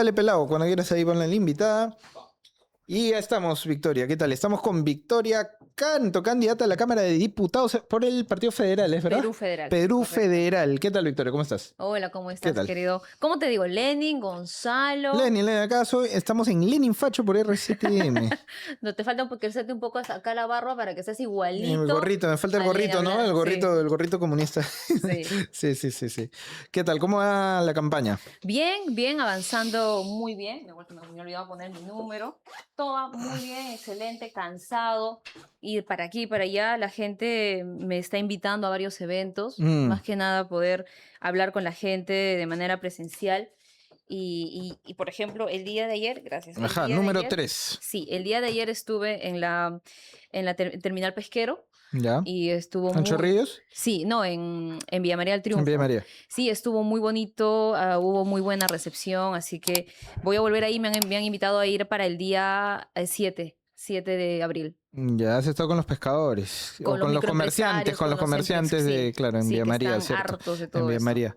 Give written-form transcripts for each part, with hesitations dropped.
Dale, pelado, cuando quieras ahí ponle la invitada. Y ya estamos, Victoria. ¿Qué tal? Estamos con Victoria Canto, candidata a la Cámara de Diputados por el Partido Federal, ¿es verdad? Perú Federal, Perú correcto. Federal. ¿Qué tal, Victoria? ¿Cómo estás? Hola, ¿cómo ¿Qué estás, tal? querido? ¿Cómo te digo? Lenin, Gonzalo. Lenin, acá estamos en Lenin Facho por R7M. No te falta porque hacerte un poco acá la barba para que seas El igualito gorrito, me falta el a Lenin gorrito, ¿no? hablar. Sí, El gorrito comunista. sí. Sí, sí, sí, sí. ¿Qué tal? ¿Cómo va la campaña? Bien, bien, avanzando muy bien. Me he olvidado poner mi número. Todo va muy bien, excelente, cansado. Ir para aquí y para allá. La gente me está invitando a varios eventos. Mm, Más que nada poder hablar con la gente de manera presencial. Por ejemplo, el día de ayer, gracias, el Ajá, día de número ayer, 3. sí, el día de ayer estuve en la terminal pesquero ¿Ya? y estuvo ¿En muy, Chorrillos? sí, no, en Villa María del En Villa Triunfo. María. Sí, estuvo muy bonito, hubo muy buena recepción, así que voy a volver ahí, me han invitado a ir para el día 7 de abril, Ya has estado con los pescadores o con los microempresarios, con con los los comerciantes de, sí, claro, en sí, Villa que María, están ¿cierto? hartos de En todo Villa esto. María.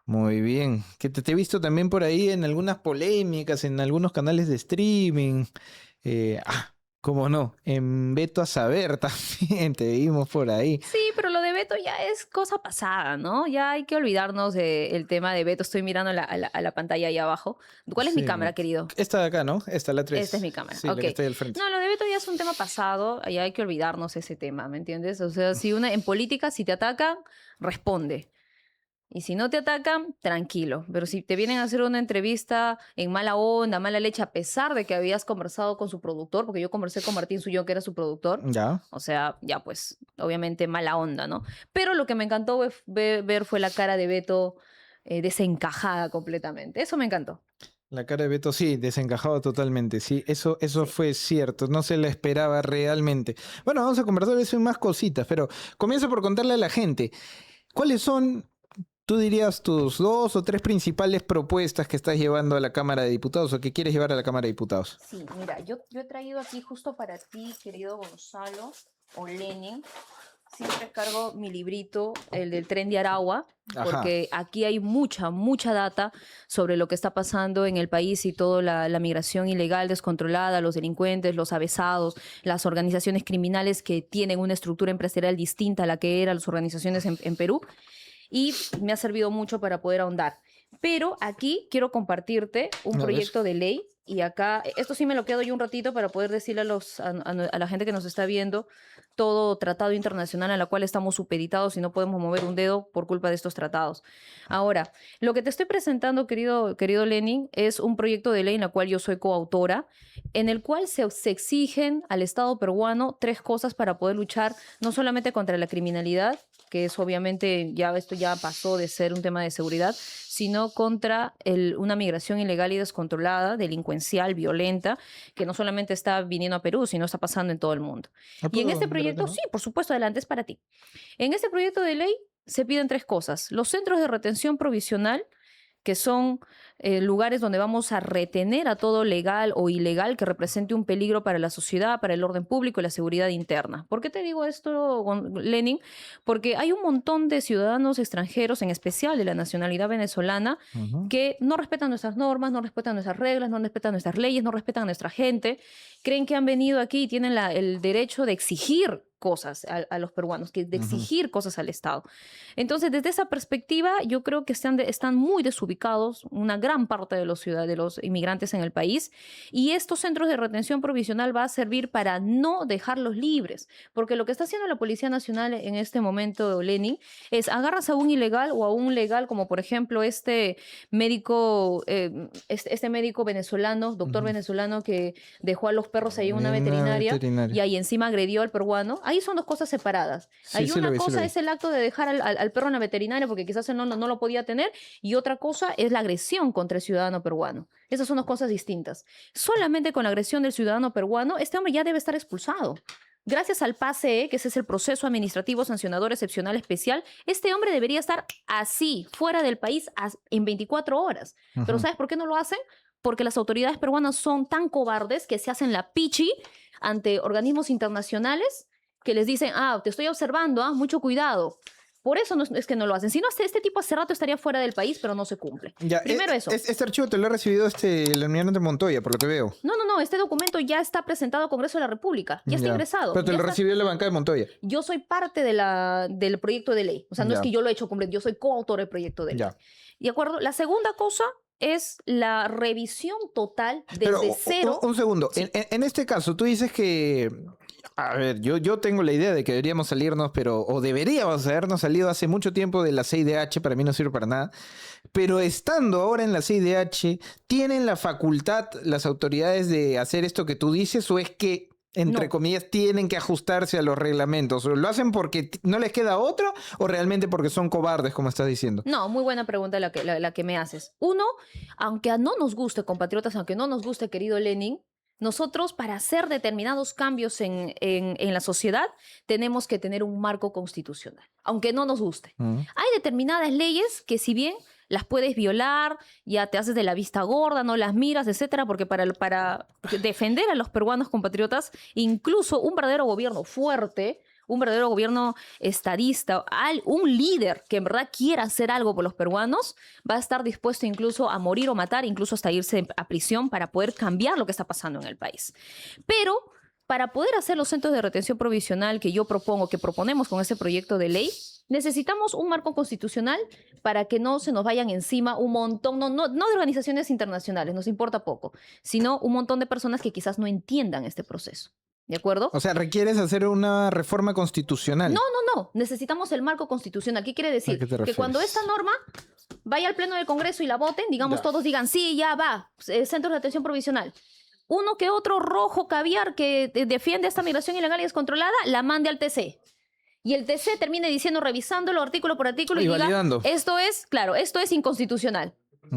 Muy bien. Que te he visto también por ahí en algunas polémicas, en algunos canales de streaming. Eh, ah, cómo no, en Beto a saber también te vimos por ahí. Sí, pero lo de Beto ya es cosa pasada, ¿no? Ya hay que olvidarnos del tema de Beto. Estoy mirando a la pantalla ahí abajo. ¿Cuál es mi Sí. cámara, querido? Esta de acá, ¿no? Esta, la Esta es 3. mi cámara. Sí, la Ok. que está ahí al frente. No, lo de Beto ya es un tema pasado. Ya hay que olvidarnos ese tema, ¿me entiendes? O sea, si en política, si te atacan, responde. Y si no te atacan, tranquilo. Pero si te vienen a hacer una entrevista en mala onda, mala leche, a pesar de que habías conversado con su productor, porque yo conversé con Martín Suyo, que era su productor, Ya. o sea, ya pues, obviamente mala onda, ¿no? Pero lo que me encantó ver fue la cara de Beto desencajada completamente. Eso me encantó. La cara de Beto, sí, desencajado totalmente. Sí, eso Sí. fue cierto. No se la esperaba realmente. Bueno, vamos a conversar de eso y más cositas, pero comienzo por contarle a la gente. ¿Cuáles son, tú dirías, tus dos o tres principales propuestas que estás llevando a la Cámara de Diputados o que quieres llevar a la Cámara de Diputados? Sí, mira, yo he traído aquí justo para ti, querido Gonzalo o Lenin, siempre cargo mi librito, el del tren de Aragua, Ajá. porque aquí hay mucha, mucha data sobre lo que está pasando en el país y toda la migración ilegal descontrolada, los delincuentes, los avesados, las organizaciones criminales que tienen una estructura empresarial distinta a la que eran las organizaciones en Perú. Y me ha servido mucho para poder ahondar. Pero aquí quiero compartirte un A ver. proyecto de ley y acá, esto sí me lo quedo yo un ratito para poder decirle a la gente que nos está viendo todo tratado internacional a la cual estamos supeditados y no podemos mover un dedo por culpa de estos tratados. Ahora, lo que te estoy presentando, querido Lenin, es un proyecto de ley en el cual yo soy coautora, en el cual se exigen al Estado peruano tres cosas para poder luchar no solamente contra la criminalidad, que es obviamente, ya esto ya pasó de ser un tema de seguridad, sino contra una migración ilegal y descontrolada, delincuencial, violenta, que no solamente está viniendo a Perú, sino está pasando en todo el mundo. Y en ¿Puedo este grabarte, proyecto, no? sí, por supuesto, adelante, es para ti. En este proyecto de ley se piden tres cosas. Los centros de retención provisional, que son lugares donde vamos a retener a todo legal o ilegal que represente un peligro para la sociedad, para el orden público y la seguridad interna. ¿Por qué te digo esto, Lenin? Porque hay un montón de ciudadanos extranjeros, en especial de la nacionalidad venezolana, Ujú. que no respetan nuestras normas, no respetan nuestras reglas, no respetan nuestras leyes, no respetan a nuestra gente, creen que han venido aquí y tienen el derecho de exigir cosas a los peruanos, de Ujú. exigir cosas al Estado. Entonces, desde esa perspectiva, yo creo que están muy desubicados una gran parte de de los inmigrantes en el país, y estos centros de retención provisional va a servir para no dejarlos libres, porque lo que está haciendo la Policía Nacional en este momento, Lenin, es agarras a un ilegal o a un legal, como por ejemplo este médico venezolano, doctor Ujú. venezolano que dejó a los perros ahí en una En una veterinaria y veterinaria. ahí encima agredió al peruano. Ahí son dos cosas separadas. Sí, Hay sí lo una vi, sí lo cosa vi. es el acto de dejar al perro en la veterinaria porque quizás él no lo podía tener, y otra cosa es la agresión contra el ciudadano peruano. Esas son dos cosas distintas. Solamente con la agresión del ciudadano peruano, este hombre ya debe estar expulsado. Gracias al PASE, que ese es el proceso administrativo sancionador excepcional especial, este hombre debería estar así, fuera del país, en 24 horas. Pero Ujú. ¿sabes por qué no lo hacen? Porque las autoridades peruanas son tan cobardes que se hacen la pichi ante organismos internacionales que les dicen, te estoy observando, mucho cuidado. Por eso no es que no lo hacen. Si no, este tipo hace rato estaría fuera del país, pero no se cumple. Ya, Primero eso. Este archivo te lo ha recibido el almirante Montoya, por lo que veo. No. Este documento ya está presentado al Congreso de la República. Ya está ingresado. Pero te lo recibió la bancada de Montoya. Yo soy parte del proyecto de ley. O sea, no es que yo lo he hecho completo. Yo soy coautor del proyecto de ley. ¿De acuerdo? La segunda cosa es la revisión total desde cero. Un segundo. Sí. En este caso, tú dices que... A ver, yo tengo la idea de que deberíamos salirnos, o deberíamos habernos salido hace mucho tiempo de la CIDH, para mí no sirve para nada, pero estando ahora en la CIDH, ¿tienen la facultad las autoridades de hacer esto que tú dices o es que, entre comillas, tienen que ajustarse a los reglamentos? ¿Lo hacen porque no les queda otra o realmente porque son cobardes, como estás diciendo? No, muy buena pregunta la que me haces. Uno, aunque no nos guste, compatriotas, aunque no nos guste, querido Lenin, nosotros, para hacer determinados cambios en la sociedad, tenemos que tener un marco constitucional, aunque no nos guste. Hay determinadas leyes que, si bien las puedes violar, ya te haces de la vista gorda, no las miras, etcétera, porque para defender a los peruanos compatriotas, incluso un verdadero gobierno fuerte, un verdadero gobierno estadista, un líder que en verdad quiera hacer algo por los peruanos, va a estar dispuesto incluso a morir o matar, incluso hasta irse a prisión para poder cambiar lo que está pasando en el país. Pero para poder hacer los centros de retención provisional que yo propongo, que proponemos con ese proyecto de ley, necesitamos un marco constitucional para que no se nos vayan encima un montón, no de organizaciones internacionales, nos importa poco, sino un montón de personas que quizás no entiendan este proceso. ¿De acuerdo? O sea, requieres hacer una reforma constitucional. No. Necesitamos el marco constitucional. ¿Qué quiere decir? Que cuando esta norma vaya al Pleno del Congreso y la voten, digamos, todos digan, sí, ya va, centros de atención provisional. Uno que otro rojo caviar que defiende esta migración ilegal y descontrolada, la mande al TC. Y el TC termine diciendo, revisándolo artículo por artículo y diga, validando. Esto es inconstitucional.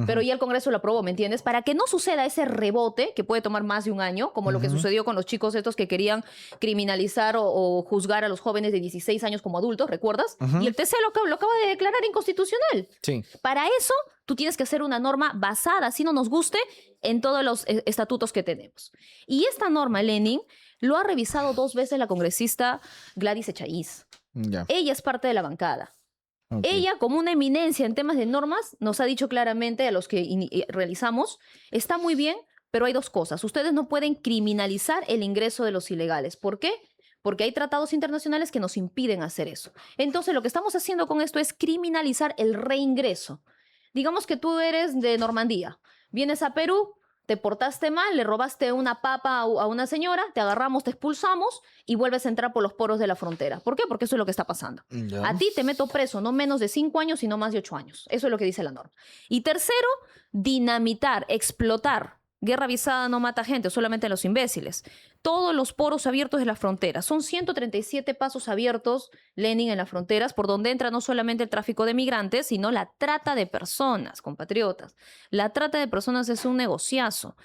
Pero ya el Congreso lo aprobó, ¿me entiendes? Para que no suceda ese rebote, que puede tomar más de un año, como lo que sucedió con los chicos estos que querían criminalizar o juzgar a los jóvenes de 16 años como adultos, ¿recuerdas? Y el TC lo acaba de declarar inconstitucional. Sí. Para eso, tú tienes que hacer una norma basada, si no nos guste, en todos los estatutos que tenemos. Y esta norma, Lenin, lo ha revisado 2 veces la congresista Gladys Echaíz. Ella es parte de la bancada. Ella, como una eminencia en temas de normas, nos ha dicho claramente a los que realizamos, está muy bien, pero hay 2 cosas. Ustedes no pueden criminalizar el ingreso de los ilegales. ¿Por qué? Porque hay tratados internacionales que nos impiden hacer eso. Entonces, lo que estamos haciendo con esto es criminalizar el reingreso. Digamos que tú eres de Normandía, vienes a Perú, te portaste mal, le robaste una papa a una señora, te agarramos, te expulsamos y vuelves a entrar por los poros de la frontera. ¿Por qué? Porque eso es lo que está pasando. A ti te meto preso no menos de 5 años, sino más de 8 años. Eso es lo que dice la norma. Y tercero, dinamitar, explotar. Guerra avisada no mata gente, solamente a los imbéciles. Todos los poros abiertos de las fronteras. Son 137 pasos abiertos, Lenin, en las fronteras, por donde entra no solamente el tráfico de migrantes, sino la trata de personas, compatriotas. La trata de personas es un negociazo.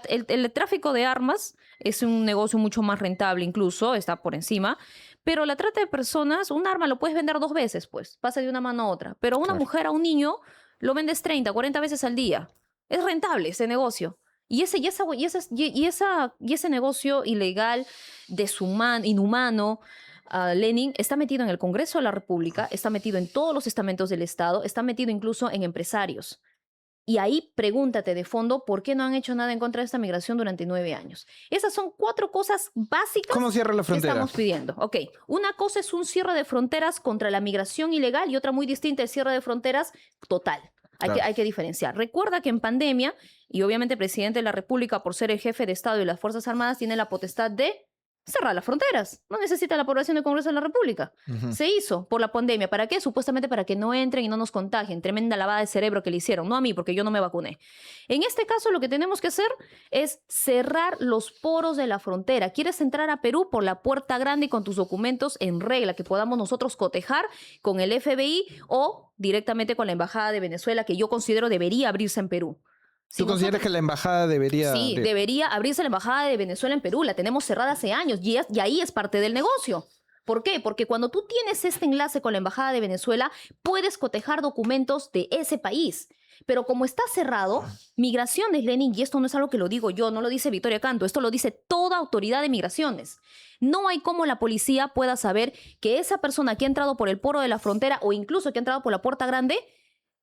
El tráfico de armas es un negocio mucho más rentable, incluso, está por encima. Pero la trata de personas, un arma lo puedes vender 2 veces, pues. Pasa de una mano a otra. Pero a una mujer, a un niño, lo vendes 30, 40 veces al día. Es rentable ese negocio. Y ese negocio ilegal, inhumano, Lenin, está metido en el Congreso de la República, está metido en todos los estamentos del Estado, está metido incluso en empresarios. Y ahí pregúntate de fondo por qué no han hecho nada en contra de esta migración durante 9 años. Esas son 4 cosas básicas. ¿Cómo cierra la frontera? Que estamos pidiendo. Ok, una cosa es un cierre de fronteras contra la migración ilegal y otra muy distinta, el cierre de fronteras total. Hay que diferenciar. Recuerda que en pandemia, y obviamente el presidente de la República, por ser el jefe de Estado y las Fuerzas Armadas, tiene la potestad de cerrar las fronteras. No necesita la aprobación del Congreso de la República. Se hizo por la pandemia. ¿Para qué? Supuestamente para que no entren y no nos contagien. Tremenda lavada de cerebro que le hicieron. No a mí, porque yo no me vacuné. En este caso, lo que tenemos que hacer es cerrar los poros de la frontera. ¿Quieres entrar a Perú por la puerta grande y con tus documentos en regla, que podamos nosotros cotejar con el FBI o directamente con la Embajada de Venezuela, que yo considero debería abrirse en Perú? ¿Tú consideras que la embajada debería...? Sí, debería abrirse la embajada de Venezuela en Perú. La tenemos cerrada hace años y ahí es parte del negocio. ¿Por qué? Porque cuando tú tienes este enlace con la Embajada de Venezuela, puedes cotejar documentos de ese país. Pero como está cerrado, Migraciones, Lenin, y esto no es algo que lo digo yo, no lo dice Victoria Canto, esto lo dice toda autoridad de migraciones. No hay cómo la policía pueda saber que esa persona que ha entrado por el poro de la frontera o incluso que ha entrado por la puerta grande,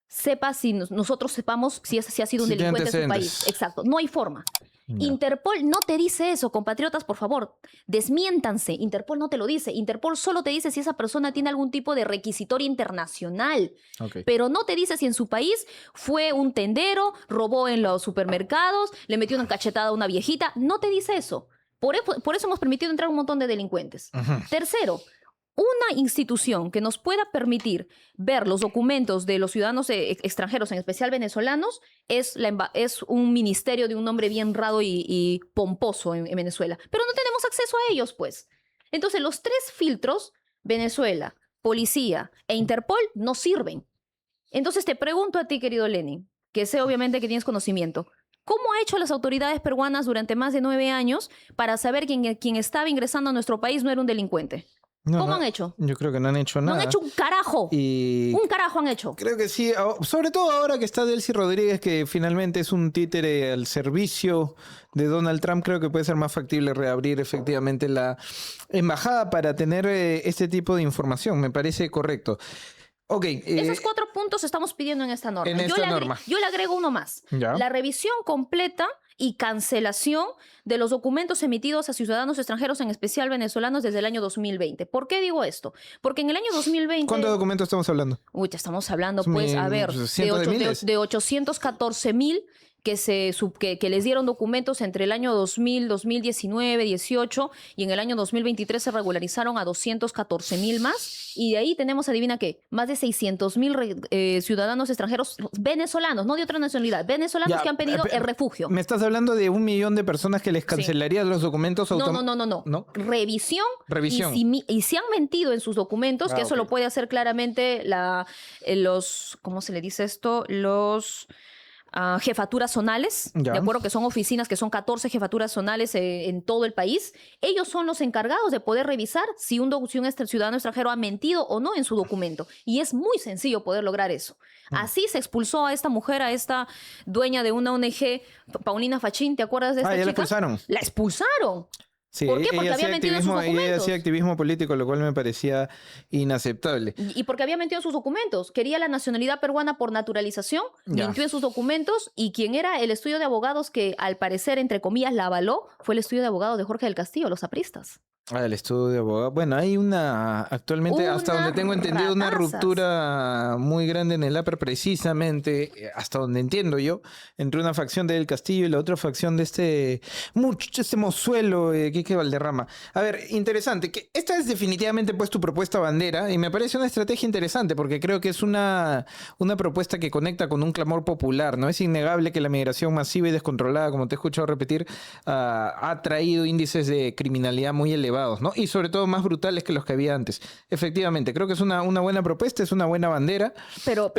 sepa si nosotros sepamos si ha sido un delincuente en su país. Exacto, no hay forma. No. Interpol no te dice eso, compatriotas, por favor, desmiéntanse. Interpol no te lo dice. Interpol solo te dice si esa persona tiene algún tipo de requisitorio internacional. Pero no te dice si en su país fue un tendero, robó en los supermercados, le metió una cachetada a una viejita. No te dice eso. Por eso hemos permitido entrar un montón de delincuentes. Tercero, una institución que nos pueda permitir ver los documentos de los ciudadanos extranjeros, en especial venezolanos, es un ministerio de un nombre bien raro y pomposo en Venezuela. Pero no tenemos acceso a ellos, pues. Entonces, los tres filtros, Venezuela, policía e Interpol, no sirven. Entonces, te pregunto a ti, querido Lenin, que sé obviamente que tienes conocimiento, ¿cómo ha hecho las autoridades peruanas durante más de 9 años para saber que quien estaba ingresando a nuestro país no era un delincuente? ¿Cómo han hecho? Yo creo que no han hecho nada. No han hecho un carajo. Un carajo han hecho. Creo que sí. Sobre todo ahora que está Delcy Rodríguez, que finalmente es un títere al servicio de Donald Trump, creo que puede ser más factible reabrir efectivamente la embajada para tener este tipo de información. Me parece correcto. Esos 4 puntos estamos pidiendo en esta norma. Yo le agrego uno más. ¿Ya? La revisión completa y cancelación de los documentos emitidos a ciudadanos extranjeros, en especial venezolanos, desde el año 2020. ¿Por qué digo esto? Porque en el año 2020... ¿Cuántos documentos estamos hablando? Uy, estamos hablando, pues, a ver, de 814,000 que les dieron documentos entre el año 2000, 2019, 18 y en el año 2023 se regularizaron a 214,000 más. Y de ahí tenemos, adivina qué, más de 600,000 ciudadanos extranjeros venezolanos, no de otra nacionalidad, venezolanos que han pedido el refugio. ¿Me estás hablando de 1 millón de personas que les cancelarían los documentos? No. Revisión. Revisión. Y si han mentido en sus documentos, que eso lo puede hacer claramente ¿cómo se le dice esto? Jefaturas zonales, ya. De acuerdo, que son oficinas, que son 14 jefaturas zonales en todo el país. Ellos son los encargados de poder revisar si un ciudadano extranjero ha mentido o no en su documento. Y es muy sencillo poder lograr eso. Así se expulsó a esta mujer, a esta dueña de una ONG, Paulina Fachín, ¿te acuerdas de esta chica? ¿Ya la expulsaron? La expulsaron. Sí, ¿Por qué? Porque había mentido en sus documentos. Ella hacía activismo político, lo cual me parecía inaceptable. Y porque había mentido en sus documentos. Quería la nacionalidad peruana por naturalización, mintió en sus documentos, y quien era el estudio de abogados que, al parecer, entre comillas, la avaló, fue el estudio de abogados de Jorge del Castillo, los apristas. El estudio de abogados. Bueno, hay actualmente, hasta donde tengo entendido, una ruptura muy grande en el APR, precisamente, hasta donde entiendo yo, entre una facción de Del Castillo y la otra facción de este mozuelo, Quique Valderrama. A ver, interesante, que esta es definitivamente pues tu propuesta bandera, y me parece una estrategia interesante, porque creo que es una propuesta que conecta con un clamor popular, ¿no? Es innegable que la migración masiva y descontrolada, como te he escuchado repetir, ha traído índices de criminalidad muy elevados, ¿no? Y sobre todo más brutales que los que había antes. Efectivamente, creo que es una buena propuesta, es una buena bandera. Pero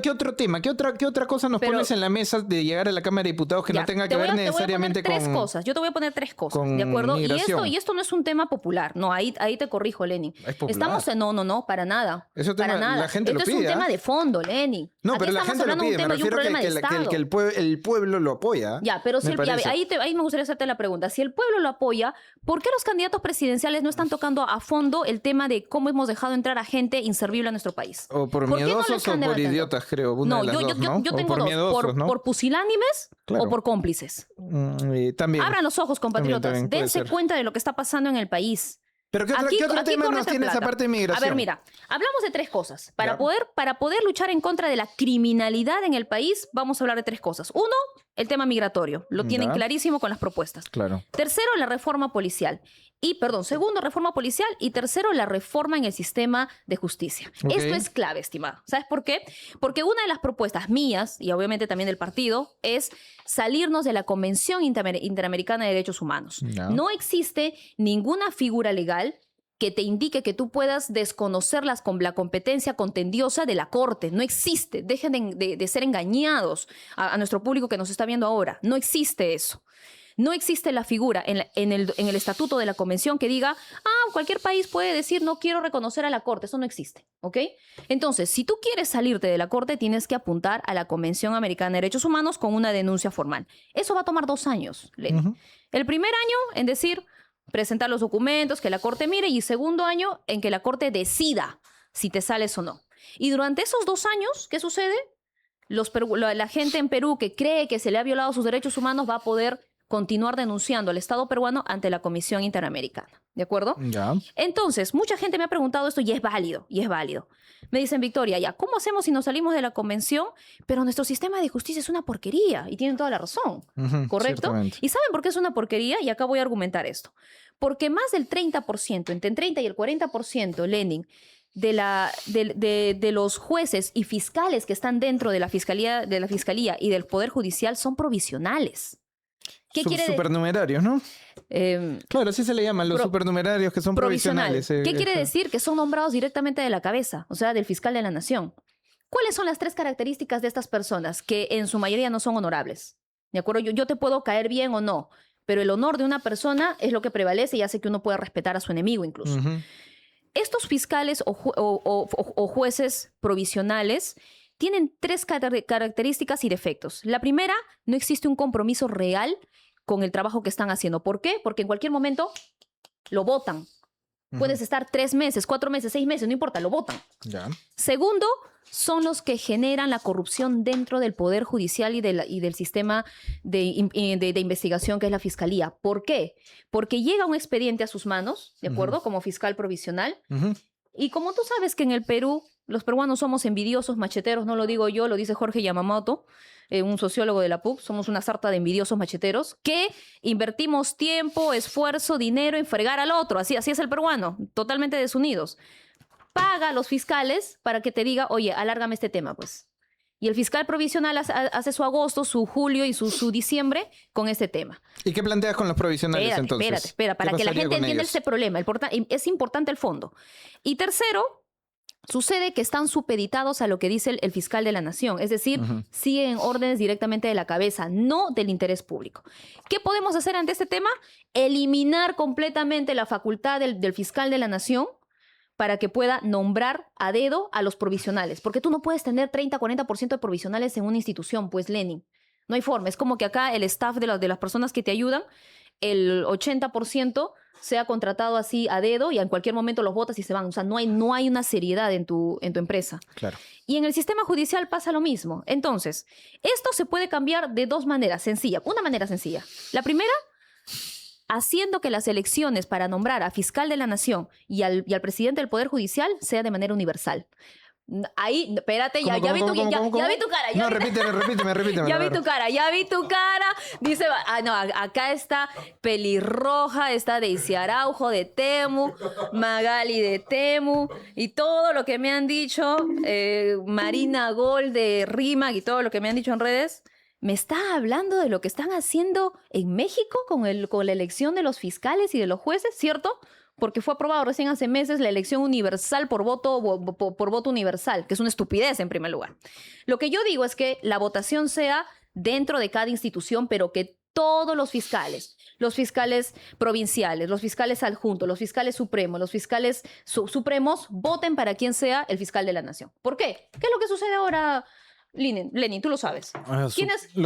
¿qué otro tema? ¿Qué otra cosa nos pones en la mesa de llegar a la Cámara de Diputados que no tenga que ver necesariamente con... Yo te voy a poner 3 cosas, ¿de acuerdo? Y esto no es un tema popular. No, ahí te corrijo, Lenin. ¿Es popular? No, para nada. Para nada. La gente lo pide. Esto es un tema de fondo, Lenin. No, aquí pero la gente lo pide. Me refiero a que el pueblo lo apoya. Ya, pero ahí me gustaría hacerte la pregunta. Si el pueblo lo apoya, ¿por qué los candidatos presidenciales no están tocando a fondo el tema de cómo hemos dejado entrar a gente inservible a nuestro país? O por miedosos o por idiotas, creo. Yo tengo dos. Por pusilánimes, claro, o por cómplices. También. Abran los ojos, compatriotas. También, dense cuenta de lo que está pasando en el país. ¿Pero qué otro tema nos tiene esa parte de migración? A ver, mira, hablamos de 3 cosas. Para poder luchar en contra de la criminalidad en el país, vamos a hablar de 3 cosas. 1, el tema migratorio. Lo tienen clarísimo con las propuestas. Claro. Tercero, la reforma policial. Segundo, reforma policial. Y tercero, la reforma en el sistema de justicia. Esto es clave, estimado. ¿Sabes por qué? Porque una de las propuestas mías, y obviamente también del partido, es salirnos de la Convención Interamericana de Derechos Humanos. No existe ninguna figura legal que te indique que tú puedas desconocer la competencia contendiosa de la Corte. No existe. Dejen de ser engañados a nuestro público que nos está viendo ahora. No existe eso. No existe la figura en el estatuto de la convención que diga, cualquier país puede decir no quiero reconocer a la Corte. Eso no existe, ¿ok? Entonces, si tú quieres salirte de la Corte, tienes que apuntar a la Convención Americana de Derechos Humanos con una denuncia formal. Eso va a tomar 2 años, Lenny. El primer año en decir, presentar los documentos, que la Corte mire, y segundo año en que la Corte decida si te sales o no. Y durante esos 2 años, ¿qué sucede? La gente en Perú que cree que se le ha violado sus derechos humanos va a poder continuar denunciando al Estado peruano ante la Comisión Interamericana. ¿De acuerdo? Ya. Entonces, mucha gente me ha preguntado esto y es válido, Me dicen, Victoria, ya, ¿cómo hacemos si nos salimos de la convención? Pero nuestro sistema de justicia es una porquería y tienen toda la razón, ¿correcto? Ciertamente. ¿Y saben por qué es una porquería? Y acá voy a argumentar esto. Porque más del 30%, entre el 30 y el 40%, Lenin, de los jueces y fiscales que están dentro de la fiscalía y del Poder Judicial son provisionales. ¿Qué quiere decir? Supernumerarios, ¿no? Claro, así se le llaman los supernumerarios que son provisionales. ¿Qué quiere decir? Que son nombrados directamente de la cabeza, o sea, del fiscal de la nación. ¿Cuáles son las 3 características de estas personas que en su mayoría no son honorables? ¿De acuerdo? Yo te puedo caer bien o no, pero el honor de una persona es lo que prevalece y hace que uno pueda respetar a su enemigo incluso. Estos fiscales o jueces provisionales tienen 3 características y defectos. La primera, no existe un compromiso real con el trabajo que están haciendo. ¿Por qué? Porque en cualquier momento lo votan. Puedes estar 3 meses, 4 meses, 6 meses, no importa, lo votan. Ya. Segundo, son los que generan la corrupción dentro del Poder Judicial y del sistema de investigación que es la Fiscalía. ¿Por qué? Porque llega un expediente a sus manos, ¿de acuerdo? Como fiscal provisional. Y como tú sabes que en el Perú, los peruanos somos envidiosos, macheteros, no lo digo yo, lo dice Jorge Yamamoto, un sociólogo de la PUC, somos una sarta de envidiosos macheteros que invertimos tiempo, esfuerzo, dinero en fregar al otro. Así es el peruano, totalmente desunidos. Paga a los fiscales para que te diga, oye, alárgame este tema, pues. Y el fiscal provisional hace su agosto, su julio y su diciembre con este tema. ¿Y qué planteas con los provisionales entonces? Espera, para que la gente entienda este problema. Es importante el fondo. Y tercero, sucede que están supeditados a lo que dice el fiscal de la nación, es decir, siguen órdenes directamente de la cabeza, no del interés público. ¿Qué podemos hacer ante este tema? Eliminar completamente la facultad del fiscal de la nación para que pueda nombrar a dedo a los provisionales, porque tú no puedes tener 30-40% de provisionales en una institución, pues, Lenin. No hay forma. Es como que acá el staff de las personas que te ayudan, el 80% sea contratado así a dedo y en cualquier momento los votas y se van. O sea, no hay una seriedad en tu empresa. Claro. Y en el sistema judicial pasa lo mismo. Entonces, esto se puede cambiar de 2 maneras sencillas. Una manera sencilla. La primera, haciendo que las elecciones para nombrar a fiscal de la nación y al presidente del Poder Judicial sea de manera universal. Ahí, espérate, ya vi tu cara. No, repíteme. Ya vi tu cara. Dice, acá está Pelirroja, está Daisy Araujo de Temu, Magali de Temu, y todo lo que me han dicho, Marina Gol de Rimac y todo lo que me han dicho en redes. Me está hablando de lo que están haciendo en México con la elección de los fiscales y de los jueces, ¿cierto? Porque fue aprobado recién hace meses la elección universal por voto universal, que es una estupidez en primer lugar. Lo que yo digo es que la votación sea dentro de cada institución, pero que todos los fiscales provinciales, los fiscales adjuntos, los fiscales supremos, los fiscales supremos, voten para quien sea el fiscal de la nación. ¿Por qué? ¿Qué es lo que sucede ahora, Lenin? Tú lo sabes. Los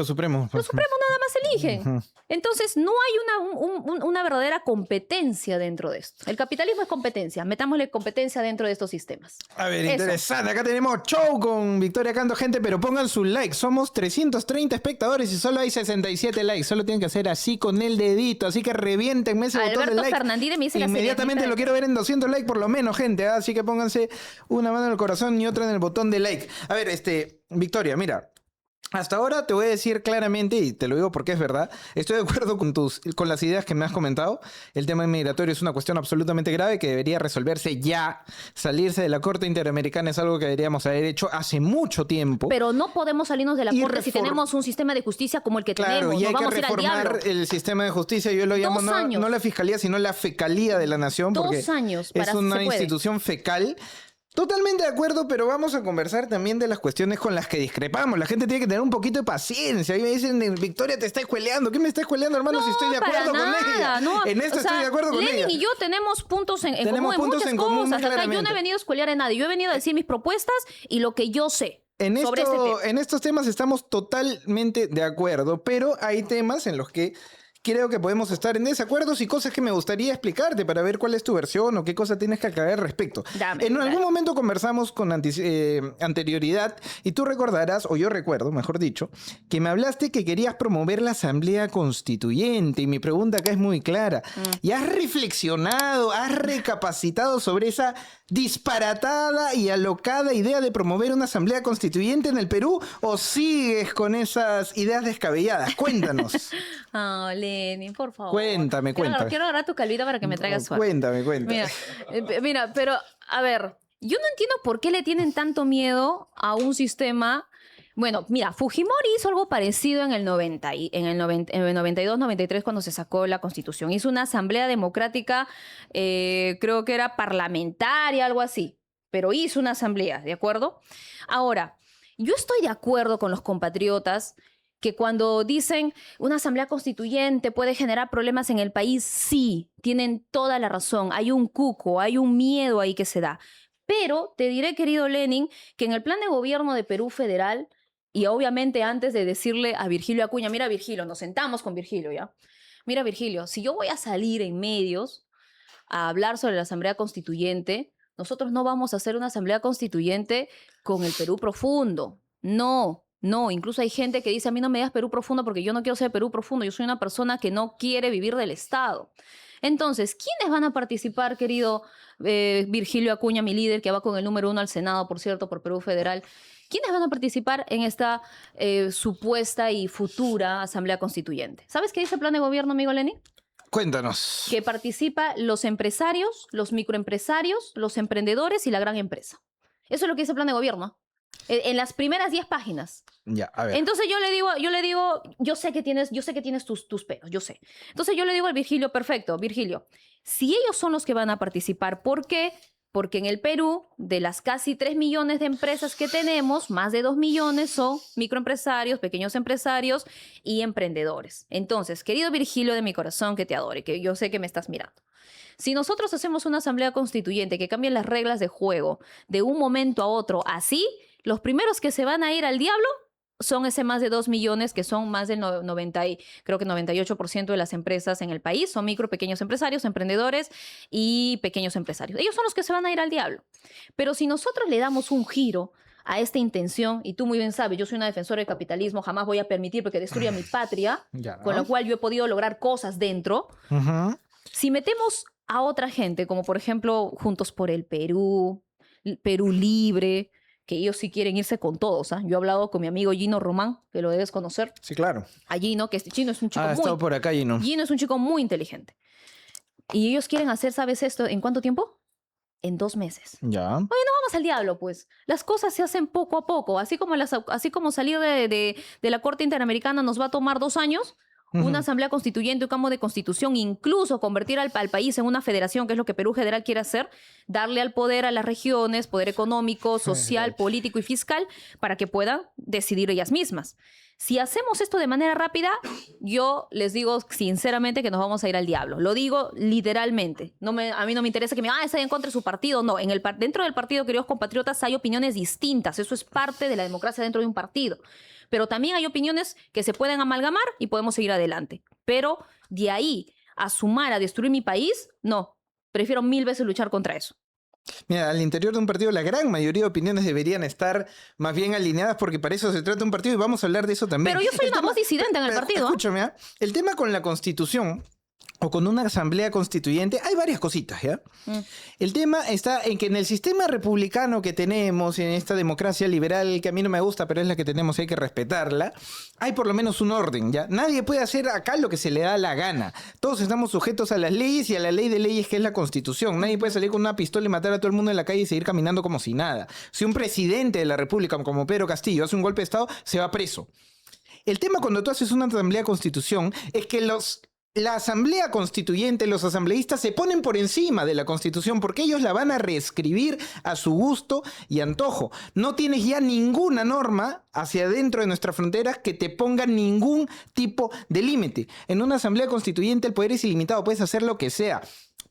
supremos. Los supremos nada más eligen. Entonces, no hay una verdadera competencia dentro de esto. El capitalismo es competencia. Metámosle competencia dentro de estos sistemas. A ver, interesante. Acá tenemos show con Victoria Canto, gente, pero pongan su like. Somos 330 espectadores y solo hay 67 likes. Solo tienen que hacer así con el dedito. Así que reviéntenme ese botón de like. Alberto Fernandide me dice inmediatamente lo quiero ver en 200 likes por lo menos, gente. Así que pónganse una mano en el corazón y otra en el botón de like. A ver, Victoria, mira, hasta ahora te voy a decir claramente, y te lo digo porque es verdad, estoy de acuerdo con las ideas que me has comentado. El tema migratorio es una cuestión absolutamente grave que debería resolverse ya. Salirse de la Corte Interamericana es algo que deberíamos haber hecho hace mucho tiempo. Pero no podemos salirnos de la Corte si tenemos un sistema de justicia como el que tenemos. Y hay vamos que reformar el sistema de justicia. Yo lo llamo no la fiscalía, sino la fecalía de la nación. 2 años. Es una institución fecal. Totalmente de acuerdo, pero vamos a conversar también de las cuestiones con las que discrepamos. La gente tiene que tener un poquito de paciencia. Ahí me dicen, Victoria te está escueleando. ¿Qué me está escueleando, hermano? Si estoy de acuerdo con ella. No, En esto estoy de acuerdo con Lenin ella. y yo tenemos puntos en Tenemos común puntos en en muchas común, cosas. Acá yo no claramente. he venido a escuelear a nadie. Yo he venido a decir mis propuestas y lo que yo sé sobre este tema. En estos temas estamos totalmente de acuerdo, pero hay temas en los que creo que podemos estar en desacuerdos y cosas que me gustaría explicarte para ver cuál es tu versión o qué cosa tienes que aclarar al respecto. En algún momento conversamos con anterioridad y tú recordarás, o yo recuerdo, mejor dicho, que me hablaste que querías promover la Asamblea Constituyente y mi pregunta acá es muy clara. ¿Y has reflexionado, has recapacitado sobre esa disparatada y alocada idea de promover una Asamblea Constituyente en el Perú o sigues con esas ideas descabelladas? Cuéntanos. Lenin, por favor. Cuéntame. Quiero agarrar tu calvita para que me traigas suerte. Cuéntame. Mira, pero a ver, yo no entiendo por qué le tienen tanto miedo a un sistema. Bueno, mira, Fujimori hizo algo parecido en el 92-93 cuando se sacó la Constitución. Hizo una asamblea democrática, creo que era parlamentaria, algo así. Pero hizo una asamblea, ¿de acuerdo? Ahora, yo estoy de acuerdo con los compatriotas que cuando dicen una asamblea constituyente puede generar problemas en el país, sí, tienen toda la razón. Hay un cuco, hay un miedo ahí que se da. Pero te diré, querido Lenin, que en el plan de gobierno de Perú Federal, y obviamente antes de decirle a Virgilio Acuña, mira Virgilio, nos sentamos con Virgilio, ¿ya? Mira Virgilio, si yo voy a salir en medios a hablar sobre la asamblea constituyente, nosotros no vamos a hacer una asamblea constituyente con el Perú profundo. No, incluso hay gente que dice, a mí no me digas Perú profundo porque yo no quiero ser Perú profundo, yo soy una persona que no quiere vivir del Estado. Entonces, ¿quiénes van a participar, querido Virgilio Acuña, mi líder, que va con el número 1 al Senado, por cierto, por Perú Federal? ¿Quiénes van a participar en esta supuesta y futura asamblea constituyente? ¿Sabes qué dice el plan de gobierno, amigo Lenin? Cuéntanos. Que participa los empresarios, los microempresarios, los emprendedores y la gran empresa. Eso es lo que dice el plan de gobierno. En las primeras 10 páginas. Ya, a ver. Entonces yo le digo, yo sé que tienes tus peros, yo sé. Entonces yo le digo al Virgilio, perfecto, Virgilio, si ellos son los que van a participar, ¿por qué? Porque en el Perú, de las casi 3 millones de empresas que tenemos, más de 2 millones son microempresarios, pequeños empresarios y emprendedores. Entonces, querido Virgilio de mi corazón, que te adore, que yo sé que me estás mirando. Si nosotros hacemos una asamblea constituyente que cambie las reglas de juego de un momento a otro así, los primeros que se van a ir al diablo son ese más de 2 millones, que son más del 98% de las empresas en el país, son micro, pequeños empresarios, emprendedores y pequeños empresarios. Ellos son los que se van a ir al diablo. Pero si nosotros le damos un giro a esta intención, y tú muy bien sabes, yo soy una defensora del capitalismo, jamás voy a permitir porque destruya mi patria, con lo cual yo he podido lograr cosas dentro. Si metemos a otra gente, como por ejemplo Juntos por el Perú, Perú Libre, que ellos sí quieren irse con todos. Yo he hablado con mi amigo Gino Román, que lo debes conocer. Sí, claro. A Gino, que este Gino es un chico ha estado por acá, Gino. Gino es un chico muy inteligente. Y ellos quieren hacer, ¿sabes esto? ¿En cuánto tiempo? En 2 meses. Ya. Oye, no vamos al diablo, pues. Las cosas se hacen poco a poco. Así como salir de la Corte Interamericana nos va a tomar 2 años, una asamblea constituyente, un cambio de constitución, incluso convertir al país en una federación, que es lo que Perú Federal quiere hacer, darle al poder a las regiones, poder económico, social, político y fiscal, para que puedan decidir ellas mismas. Si hacemos esto de manera rápida, yo les digo sinceramente que nos vamos a ir al diablo. Lo digo literalmente. A mí no me interesa que está en contra de su partido. No, dentro del partido, queridos compatriotas, hay opiniones distintas. Eso es parte de la democracia dentro de un partido. Pero también hay opiniones que se pueden amalgamar y podemos seguir adelante. Pero de ahí a sumar a destruir mi país, no. Prefiero 1000 veces luchar contra eso. Mira, al interior de un partido la gran mayoría de opiniones deberían estar más bien alineadas porque para eso se trata un partido y vamos a hablar de eso también. Pero yo soy una voz disidente en el partido. Escúchame, el tema con la Constitución o con una asamblea constituyente, hay varias cositas, ¿ya? El tema está en que en el sistema republicano que tenemos, en esta democracia liberal que a mí no me gusta, pero es la que tenemos y hay que respetarla, hay por lo menos un orden, ¿ya? Nadie puede hacer acá lo que se le da la gana. Todos estamos sujetos a las leyes y a la ley de leyes que es la Constitución. Nadie puede salir con una pistola y matar a todo el mundo en la calle y seguir caminando como si nada. Si un presidente de la República, como Pedro Castillo, hace un golpe de Estado, se va preso. El tema cuando tú haces una asamblea constitución es que los la asamblea constituyente, los asambleístas se ponen por encima de la constitución porque ellos la van a reescribir a su gusto y antojo. No tienes ya ninguna norma hacia adentro de nuestras fronteras que te ponga ningún tipo de límite. En una asamblea constituyente el poder es ilimitado, puedes hacer lo que sea.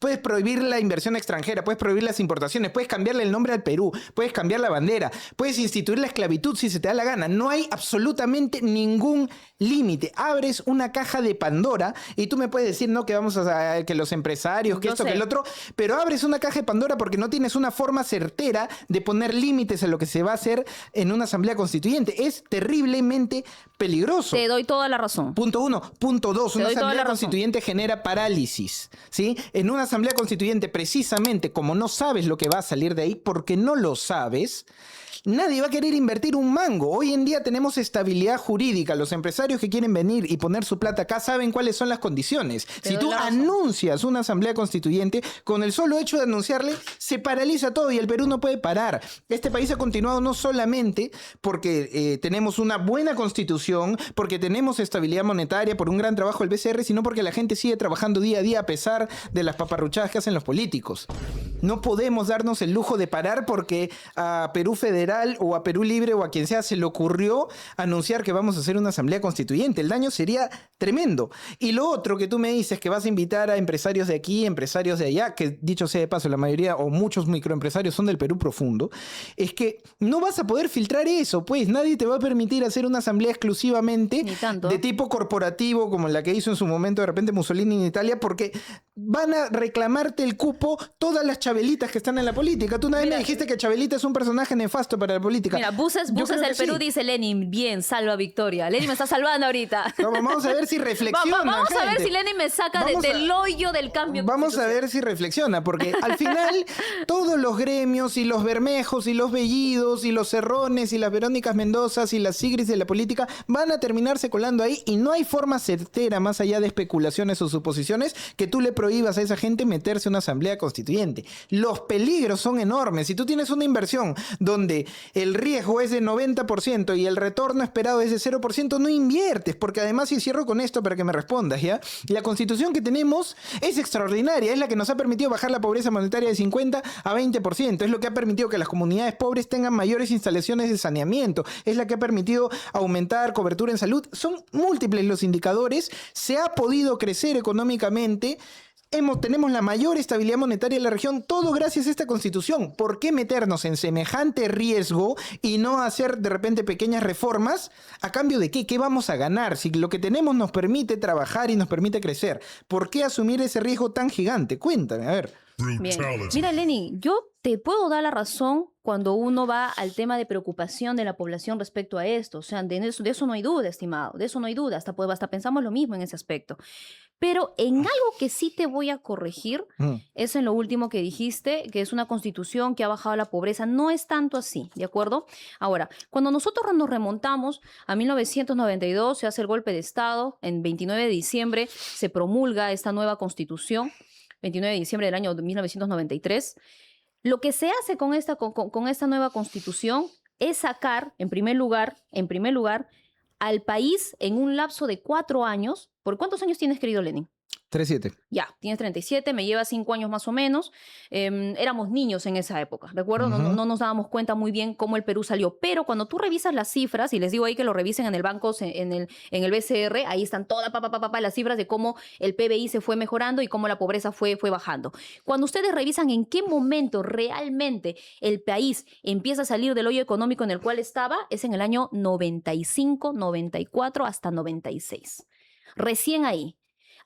Puedes prohibir la inversión extranjera, puedes prohibir las importaciones, puedes cambiarle el nombre al Perú, puedes cambiar la bandera, puedes instituir la esclavitud si se te da la gana. No hay absolutamente ningún límite. Abres una caja de Pandora y tú me puedes decir, no, que vamos a que los empresarios, que Yo esto, sé. que el otro, pero abres una caja de Pandora porque no tienes una forma certera de poner límites a lo que se va a hacer en una asamblea constituyente. Es terriblemente peligroso. Te doy toda la razón. Punto uno. Punto dos, Te una doy toda asamblea la razón. constituyente genera parálisis, ¿sí? En una asamblea constituyente, precisamente como no sabes lo que va a salir de ahí, porque no lo sabes, nadie va a querer invertir un mango. Hoy en día tenemos estabilidad jurídica. Los empresarios que quieren venir y poner su plata acá saben cuáles son las condiciones. Te Si doy tú la razón. anuncias una asamblea constituyente, con el solo hecho de anunciarle, se paraliza todo y el Perú no puede parar. Este país ha continuado no solamente porque tenemos una buena constitución, porque tenemos estabilidad monetaria, por un gran trabajo del BCR, sino porque la gente sigue trabajando día a día a pesar de las paparruchadas que hacen los políticos. No podemos darnos el lujo de parar porque a Perú Federal o a Perú Libre o a quien sea se le ocurrió anunciar que vamos a hacer una asamblea constituyente. El daño sería tremendo. Y lo otro que tú me dices, que vas a invitar a empresarios de aquí, empresarios de allá, que dicho sea de paso, la mayoría o muchos microempresarios son del Perú profundo, es que no vas a poder filtrar eso, pues nadie te va a permitir hacer una asamblea exclusivamente Ni tanto. de tipo corporativo como la que hizo en su momento de repente Mussolini en Italia, porque van a reclamarte el cupo todas las chabelitas que están en la política. Tú una vez Mira, me dijiste que Chabelita es un personaje nefasto para la política. Mira, buses Yo creo del que Perú, sí. dice Lenin. Bien, salva Victoria. Lenin me está salvando ahorita. Vamos a ver si reflexiona. Vamos a ver gente. si Lenin me saca Vamos a- del hoyo del cambio. Vamos a ver si reflexiona, porque al final todos los gremios y los Bermejos y los Bellidos y los Cerrones y las Verónicas Mendozas y las Sigris de la política van a terminarse colando ahí y no hay forma certera, más allá de especulaciones o suposiciones, que tú le prohíbas a esa gente meterse en una asamblea constituyente. Los peligros son enormes. Si tú tienes una inversión donde el riesgo es de 90% y el retorno esperado es de 0%, no inviertes, porque además, y cierro con esto para que me respondas, ¿ya? La constitución que tenemos es extraordinaria, es la que nos ha permitido bajar la pobreza monetaria de 50 a 20%, es lo que ha permitido que las comunidades pobres tengan mayores instalaciones de saneamiento, es la que ha permitido aumentar cobertura en salud. Son múltiples los indicadores, se ha podido crecer económicamente. Tenemos la mayor estabilidad monetaria de la región, todo gracias a esta constitución. ¿Por qué meternos en semejante riesgo y no hacer de repente pequeñas reformas? ¿A cambio de qué? ¿Qué vamos a ganar? Si lo que tenemos nos permite trabajar y nos permite crecer, ¿por qué asumir ese riesgo tan gigante? Cuéntame, a ver. Bien. Mira, Lenin, yo te puedo dar la razón cuando uno va al tema de preocupación de la población respecto a esto. O sea, de eso no hay duda, estimado. De eso no hay duda. Hasta pensamos lo mismo en ese aspecto. Pero en algo que sí te voy a corregir es en lo último que dijiste, que es una constitución que ha bajado la pobreza. No es tanto así, ¿de acuerdo? Ahora, cuando nosotros nos remontamos a 1992, se hace el golpe de Estado. En 29 de diciembre se promulga esta nueva constitución. 29 de diciembre del año 1993. Lo que se hace con esta nueva constitución es sacar, en primer lugar, al país en un lapso de 4 años. ¿Por cuántos años tienes, querido Lenin? 3-7. Ya, tienes 37, me lleva 5 años más o menos. Éramos niños en esa época, ¿de acuerdo? No nos dábamos cuenta muy bien cómo el Perú salió. Pero cuando tú revisas las cifras, y les digo ahí que lo revisen en el banco, en el BCR, ahí están todas las cifras de cómo el PBI se fue mejorando y cómo la pobreza fue bajando. Cuando ustedes revisan en qué momento realmente el país empieza a salir del hoyo económico en el cual estaba, es en el año 95, 94 hasta 96. Recién ahí.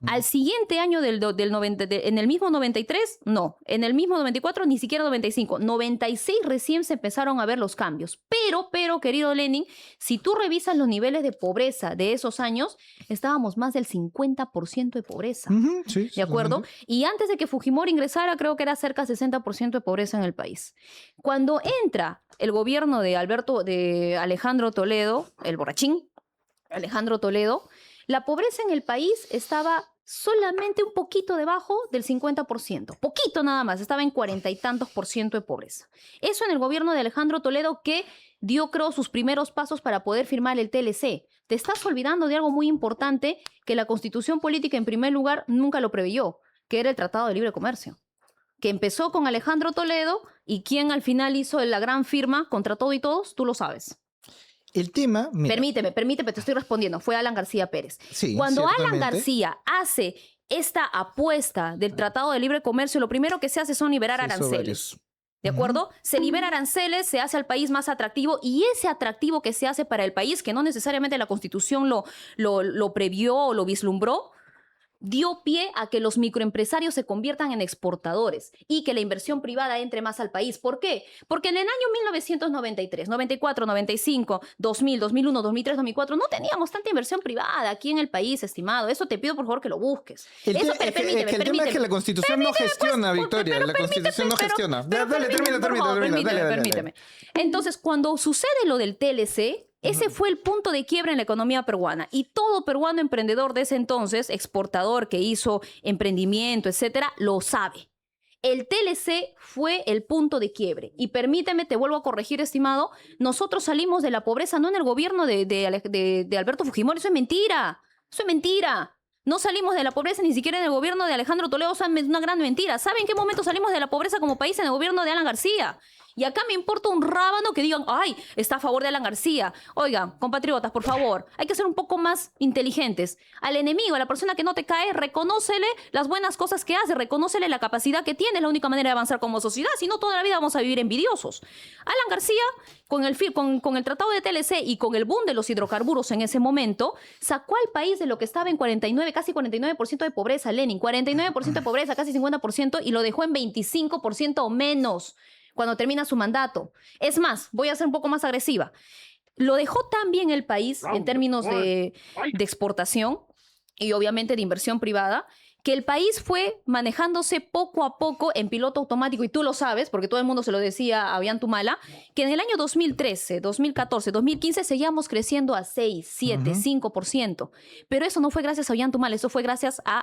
Al siguiente año en el mismo 93, no. En el mismo 94, ni siquiera 95. 96 recién se empezaron a ver los cambios. Pero, querido Lenin, si tú revisas los niveles de pobreza de esos años, estábamos más del 50% de pobreza. Sí, ¿De acuerdo? Y antes de que Fujimori ingresara, creo que era cerca de 60% de pobreza en el país. Cuando entra el gobierno de Alejandro Toledo, el borrachín, Alejandro Toledo, la pobreza en el país estaba solamente un poquito debajo del 50%. Poquito nada más, estaba en 40 y tantos % de pobreza. Eso en el gobierno de Alejandro Toledo, que dio, creo, sus primeros pasos para poder firmar el TLC. te estás olvidando de algo muy importante que la Constitución política, en primer lugar, nunca lo preveyó, que era el Tratado de Libre Comercio, que empezó con Alejandro Toledo y quien al final hizo la gran firma contra todo y todos, tú lo sabes. El tema... Mira, Permíteme, te estoy respondiendo. Fue Alan García Pérez. sí, Cuando Alan ciertamente. García hace esta apuesta del Tratado de Libre Comercio, lo primero que se hace son liberar Se hizo aranceles. varios. ¿De acuerdo? Se libera aranceles, se hace al país más atractivo y ese atractivo que se hace para el país, que no necesariamente la Constitución lo previó o lo vislumbró, dio pie a que los microempresarios se conviertan en exportadores y que la inversión privada entre más al país. ¿Por qué? Porque en el año 1993, 94, 95, 2000, 2001, 2003, 2004 no teníamos tanta inversión privada aquí en el país, estimado. Eso te pido por favor que lo busques. El Eso, te- es que el tema es que la Constitución no gestiona, Victoria. La Constitución no gestiona. Dale, termina. Dale. Permíteme. Entonces, cuando sucede lo del TLC, ese fue el punto de quiebra en la economía peruana. Y todo peruano emprendedor de ese entonces, exportador que hizo emprendimiento, etcétera, lo sabe. El TLC fue el punto de quiebre. Y permíteme, te vuelvo a corregir, estimado, nosotros salimos de la pobreza no en el gobierno de Alberto Fujimori. Eso es mentira. Eso es mentira. No salimos de la pobreza ni siquiera en el gobierno de Alejandro Toledo. O sea, es una gran mentira. ¿Saben en qué momento salimos de la pobreza como país? En el gobierno de Alan García. Y acá me importa un rábano que digan, ay, está a favor de Alan García. Oigan, compatriotas, por favor, hay que ser un poco más inteligentes. Al enemigo, a la persona que no te cae, reconócele las buenas cosas que hace, reconócele la capacidad que tiene. Es la única manera de avanzar como sociedad. Si no, toda la vida vamos a vivir envidiosos. Alan García, con el tratado de TLC y con el boom de los hidrocarburos en ese momento, sacó al país de lo que estaba en 49, casi 49% de pobreza, Lenin. 49% de pobreza, casi 50%, y lo dejó en 25% o menos cuando termina su mandato. Es más, voy a ser un poco más agresiva. Lo dejó tan bien el país en términos de exportación y obviamente de inversión privada, que el país fue manejándose poco a poco en piloto automático, y tú lo sabes, porque todo el mundo se lo decía a Ollanta, que en el año 2013, 2014, 2015 seguíamos creciendo a 6, 7, 5%. Pero eso no fue gracias a Ollanta, eso fue gracias a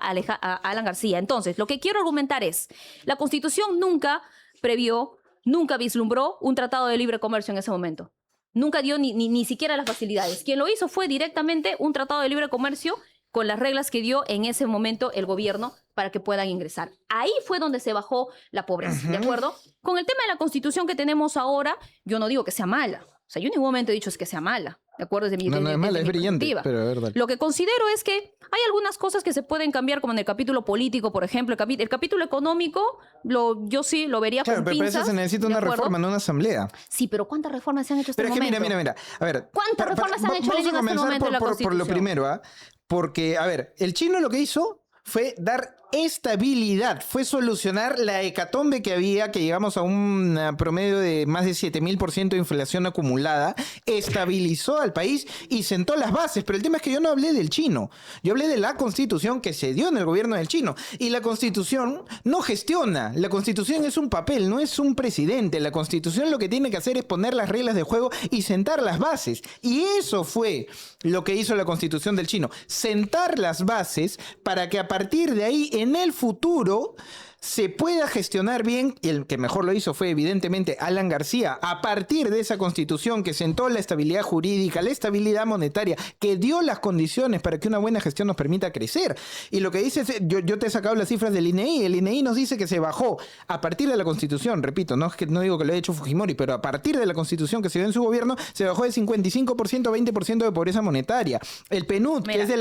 Alan García. Entonces, lo que quiero argumentar es, la Constitución nunca previó, nunca vislumbró un tratado de libre comercio en ese momento. Nunca dio ni siquiera las facilidades. Quien lo hizo fue directamente un tratado de libre comercio con las reglas que dio en ese momento el gobierno para que puedan ingresar. Ahí fue donde se bajó la pobreza, ¿de acuerdo? Con el tema de la Constitución que tenemos ahora, yo no digo que sea mala. O sea, yo en ningún momento he dicho es que sea mala. ¿De acuerdo? No es mala, es brillante. Pero a ver, dale. Lo que considero es que hay algunas cosas que se pueden cambiar, como en el capítulo político, por ejemplo. El capítulo económico, yo sí lo vería con pero pinzas. para eso se necesita una reforma, no una asamblea. Sí, pero ¿cuántas reformas se han hecho hasta el Pero es que momento? mira. A ver, ¿Cuántas reformas se han hecho vamos a hasta el comenzar momento de la por Constitución? lo primero, ¿ah? Porque, a ver, el chino lo que hizo fue dar estabilidad, fue solucionar la hecatombe que había, que llegamos a un promedio de más de 7.000% de inflación acumulada, estabilizó al país y sentó las bases. Pero el tema es que yo no hablé del chino, yo hablé de la Constitución que se dio en el gobierno del chino. Y la Constitución no gestiona, la Constitución es un papel, no es un presidente. La Constitución lo que tiene que hacer es poner las reglas de juego y sentar las bases. Y eso fue lo que hizo la Constitución del chino, sentar las bases para que a partir de ahí, en el futuro, se pueda gestionar bien, y el que mejor lo hizo fue evidentemente Alan García, a partir de esa Constitución que sentó la estabilidad jurídica, la estabilidad monetaria, que dio las condiciones para que una buena gestión nos permita crecer. Y lo que dice, yo te he sacado las cifras del INEI, el INEI nos dice que se bajó a partir de la Constitución, repito, no es que no digo que lo haya hecho Fujimori, pero a partir de la Constitución que se dio en su gobierno, se bajó de 55% a 20% de pobreza monetaria. El PNUD, que es de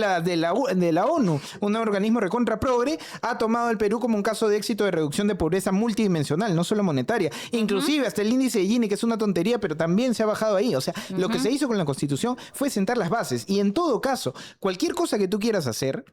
la ONU, un organismo recontra progre, ha tomado al Perú como un caso de éxito de reducción de pobreza multidimensional, no solo monetaria. Inclusive hasta el índice de Gini, que es una tontería, pero también se ha bajado ahí. O sea, lo que se hizo con la Constitución fue sentar las bases. Y en todo caso, cualquier cosa que tú quieras hacer,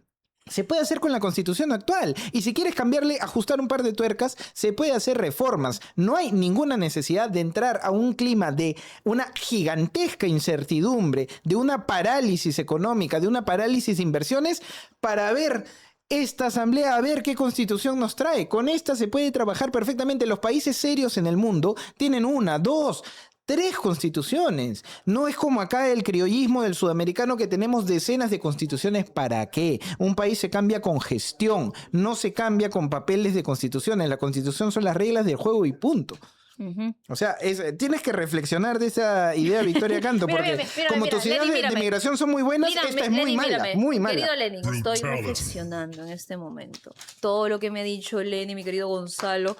se puede hacer con la Constitución actual. Y si quieres cambiarle, ajustar un par de tuercas, se puede hacer reformas. No hay ninguna necesidad de entrar a un clima de una gigantesca incertidumbre, de una parálisis económica, de una parálisis de inversiones, para ver esta asamblea, a ver qué constitución nos trae. Con esta se puede trabajar perfectamente. Los países serios en el mundo tienen 1, 2, 3 constituciones. No es como acá el criollismo del sudamericano, que tenemos decenas de constituciones. ¿Para qué? Un país se cambia con gestión, no se cambia con papeles de constituciones. La constitución son las reglas del juego y punto. Ujú. O sea, tienes que reflexionar de esa idea, Victoria Canto, Mira, porque mírame, como mira, tus ideas Lenin, de mírame. migración son muy buenas, Mírame, esta es muy Lenin, mala, mírame. muy Mi mala. querido Lenin, estoy Brutality. reflexionando en este momento. Todo lo que me ha dicho Lenin, mi querido Gonzalo,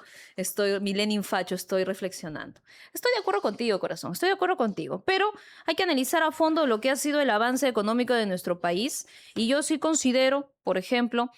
mi Lenin facho, estoy reflexionando. Estoy de acuerdo contigo, corazón, estoy de acuerdo contigo, pero hay que analizar a fondo lo que ha sido el avance económico de nuestro país y yo sí considero, por ejemplo,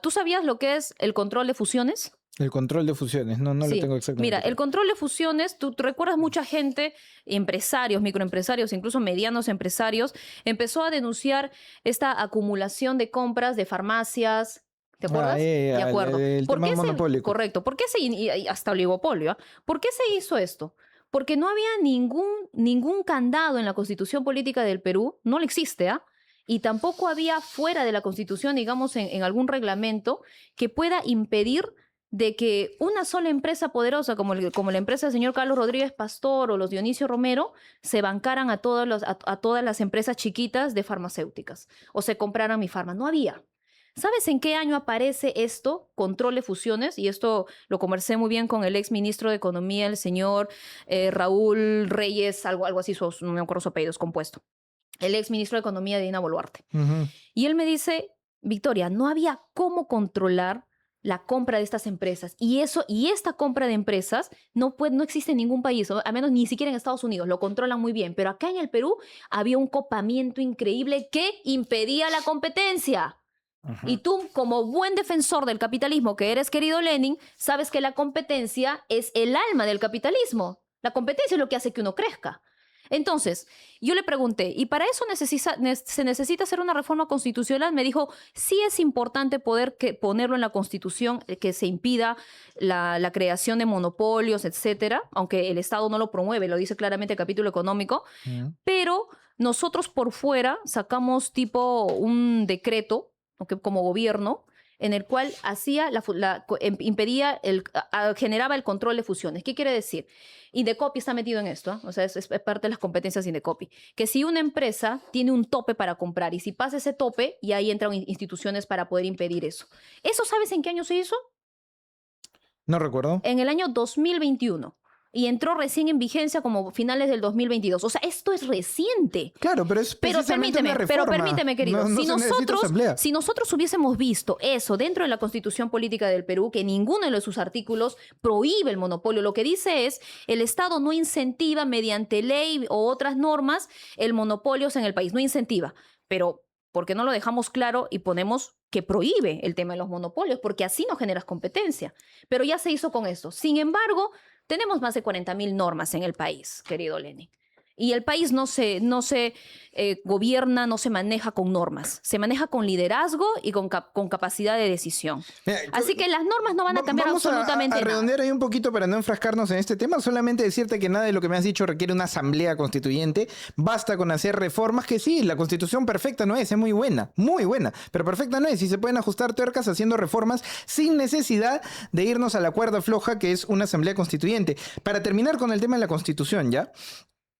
¿tú sabías lo que es el control de fusiones? El control de fusiones, no lo Sí, tengo exactamente. mira, el control de fusiones, tú recuerdas mucha gente, empresarios, microempresarios, incluso medianos empresarios, empezó a denunciar esta acumulación de compras de farmacias. ¿Te acuerdas? De acuerdo. El ¿Por tema qué monopólico. correcto. ¿Por qué y hasta oligopolio? ¿Ah? ¿Por qué se hizo esto? Porque no había ningún candado en la Constitución Política del Perú, no lo existe, ¿ah? Y tampoco había fuera de la Constitución, digamos, en algún reglamento que pueda impedir de que una sola empresa poderosa como la empresa del señor Carlos Rodríguez Pastor o los Dionisio Romero se bancaran a todas las empresas chiquitas de farmacéuticas o se compraran mi farma. No había. ¿Sabes en qué año aparece esto? Control de fusiones, y esto lo conversé muy bien con el ex ministro de Economía, el señor Raúl Reyes, algo así, no me acuerdo su apellido, es compuesto. El ex ministro de Economía de Dina Boluarte. Ujú. Y él me dice, Victoria, no había cómo controlar la compra de estas empresas. Y esta compra de empresas no existe en ningún país, a menos ni siquiera en Estados Unidos, lo controlan muy bien. Pero acá en el Perú había un copamiento increíble que impedía la competencia. Ajá. Y tú, como buen defensor del capitalismo que eres, querido Lenin, sabes que la competencia es el alma del capitalismo. La competencia es lo que hace que uno crezca. Entonces, yo le pregunté, ¿y para eso se necesita hacer una reforma constitucional? Me dijo, sí es importante poder ponerlo en la Constitución, que se impida la creación de monopolios, etcétera, aunque el Estado no lo promueve, lo dice claramente el capítulo económico, Ujú. pero nosotros por fuera sacamos tipo un decreto, ¿ok?, como gobierno, en el cual impedía, generaba el control de fusiones. ¿Qué quiere decir? Indecopi está metido en esto, ¿eh? O sea, es parte de las competencias de Indecopi. Que si una empresa tiene un tope para comprar y si pasa ese tope, y ahí entran instituciones para poder impedir eso. ¿Eso sabes en qué año se hizo? No recuerdo. En el año 2021. Y entró recién en vigencia como finales del 2022. O sea, esto es reciente. Claro, pero es precisamente una reforma. Pero permíteme, querido. No se necesita asamblea. Si nosotros hubiésemos visto eso dentro de la Constitución Política del Perú, que ninguno de sus artículos prohíbe el monopolio, lo que dice es el Estado no incentiva mediante ley o otras normas el monopolio en el país. No incentiva. Pero ¿por qué no lo dejamos claro y ponemos que prohíbe el tema de los monopolios? Porque así no generas competencia. Pero ya se hizo con esto. Sin embargo, tenemos más de 40.000 normas en el país, querido Lenin. Y el país no se gobierna, no se maneja con normas. Se maneja con liderazgo y con capacidad de decisión. Mira, Así que las normas no van a cambiar vamos absolutamente a nada. redondear ahí un poquito para no enfrascarnos en este tema. Solamente decirte que nada de lo que me has dicho requiere una asamblea constituyente. Basta con hacer reformas que sí, la constitución perfecta no es muy buena, pero perfecta no es. Y se pueden ajustar tuercas haciendo reformas sin necesidad de irnos a la cuerda floja que es una asamblea constituyente. Para terminar con el tema de la constitución, ¿ya?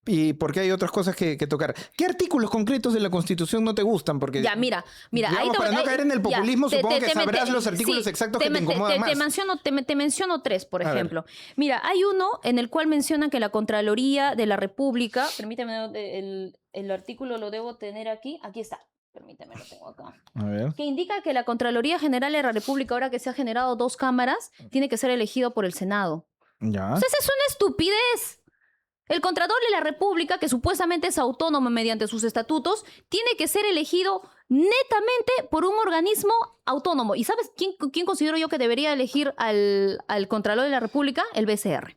Y porque hay otras cosas que tocar. ¿Qué artículos concretos de la Constitución no te gustan? Porque, Ya, mira, digamos, ahí para no caer en el populismo, supongo que sabrás los artículos sí, exactos que te incomodan más. Te menciono tres, por A ver. ejemplo. Mira, hay uno en el cual menciona que la Contraloría de la República, permíteme, el artículo lo debo tener aquí está. Permíteme, lo tengo acá. A ver. Que indica que la Contraloría General de la República, ahora que se ha generado 2 cámaras, tiene que ser elegido por el Senado. Ya. O sea, esa es una estupidez. El Contralor de la República, que supuestamente es autónomo mediante sus estatutos, tiene que ser elegido netamente por un organismo autónomo. ¿Y sabes quién considero yo que debería elegir al Contralor de la República? El BCR.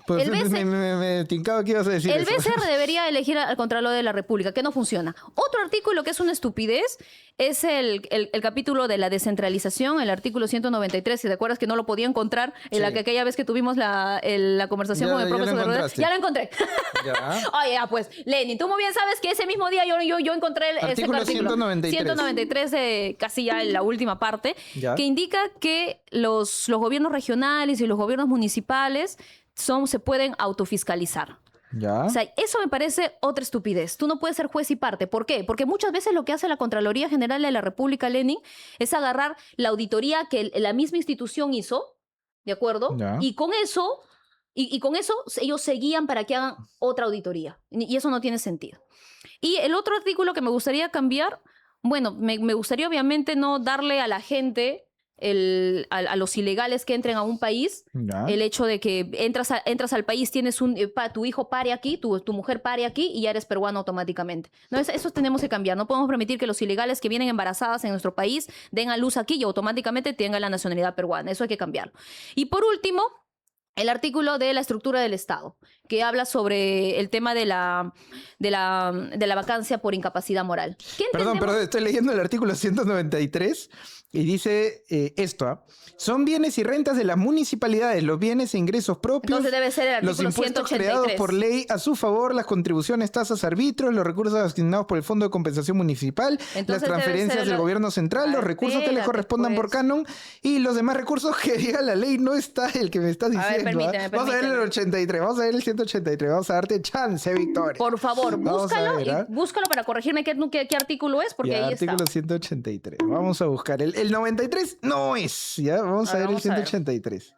Pues, El BC me tincaba que ibas a decir El eso. BCR debería elegir al Contralor de la República, que no funciona. Otro artículo que es una estupidez es el capítulo de la descentralización, el artículo 193, si te acuerdas que no lo podía encontrar en Sí. aquella vez que tuvimos la conversación Ya- con el ya lo profesor. encontraste. Ya lo encontré. Ya. Oye, pues, Lenin, tú muy bien sabes que ese mismo día yo encontré ese Artículo artículo 193. casi ya en la última parte, Ya. que indica que los gobiernos regionales y los gobiernos municipales se pueden autofiscalizar. Ya. O sea, eso me parece otra estupidez. Tú no puedes ser juez y parte. ¿Por qué? Porque muchas veces lo que hace la Contraloría General de la República, Lenin, es agarrar la auditoría que la misma institución hizo, ¿de acuerdo? Ya. Y con eso Y con eso ellos se guían para que hagan otra auditoría. Y eso no tiene sentido. Y el otro artículo que me gustaría cambiar, bueno, me gustaría obviamente no darle a la gente, a los ilegales que entren a un país, Ya. el hecho de que entras al país, tienes tu hijo pare aquí, tu mujer pare aquí y ya eres peruano automáticamente. No, eso tenemos que cambiar. No podemos permitir que los ilegales que vienen embarazadas en nuestro país den a luz aquí y automáticamente tengan la nacionalidad peruana. Eso hay que cambiarlo. Y por último, el artículo de la estructura del Estado, que habla sobre el tema de la vacancia por incapacidad moral. ¿Qué Perdón, entendemos? estoy leyendo el artículo 193 y dice esto, son bienes y rentas de las municipalidades, los bienes e ingresos propios, Entonces debe ser el los artículo impuestos 183. creados por ley a su favor, las contribuciones, tasas, arbitrios, los recursos asignados por el Fondo de Compensación Municipal, Entonces las debe transferencias ser del el- gobierno central, los recursos que le Espérate, correspondan por pues. canon y los demás recursos que diga la ley. No está el que me estás A ver, diciendo. permíteme, Vamos a ver el permíteme. 83, vamos a ver el 183, vamos a darte chance, Victoria. Por favor, Vamos a búscalo, ver, y ¿ah? búscalo para corregirme qué artículo es, porque Ya, ahí artículo está. 183. Vamos a buscar. El 93 no es. Ya, vamos a ver el vamos a ver. 183.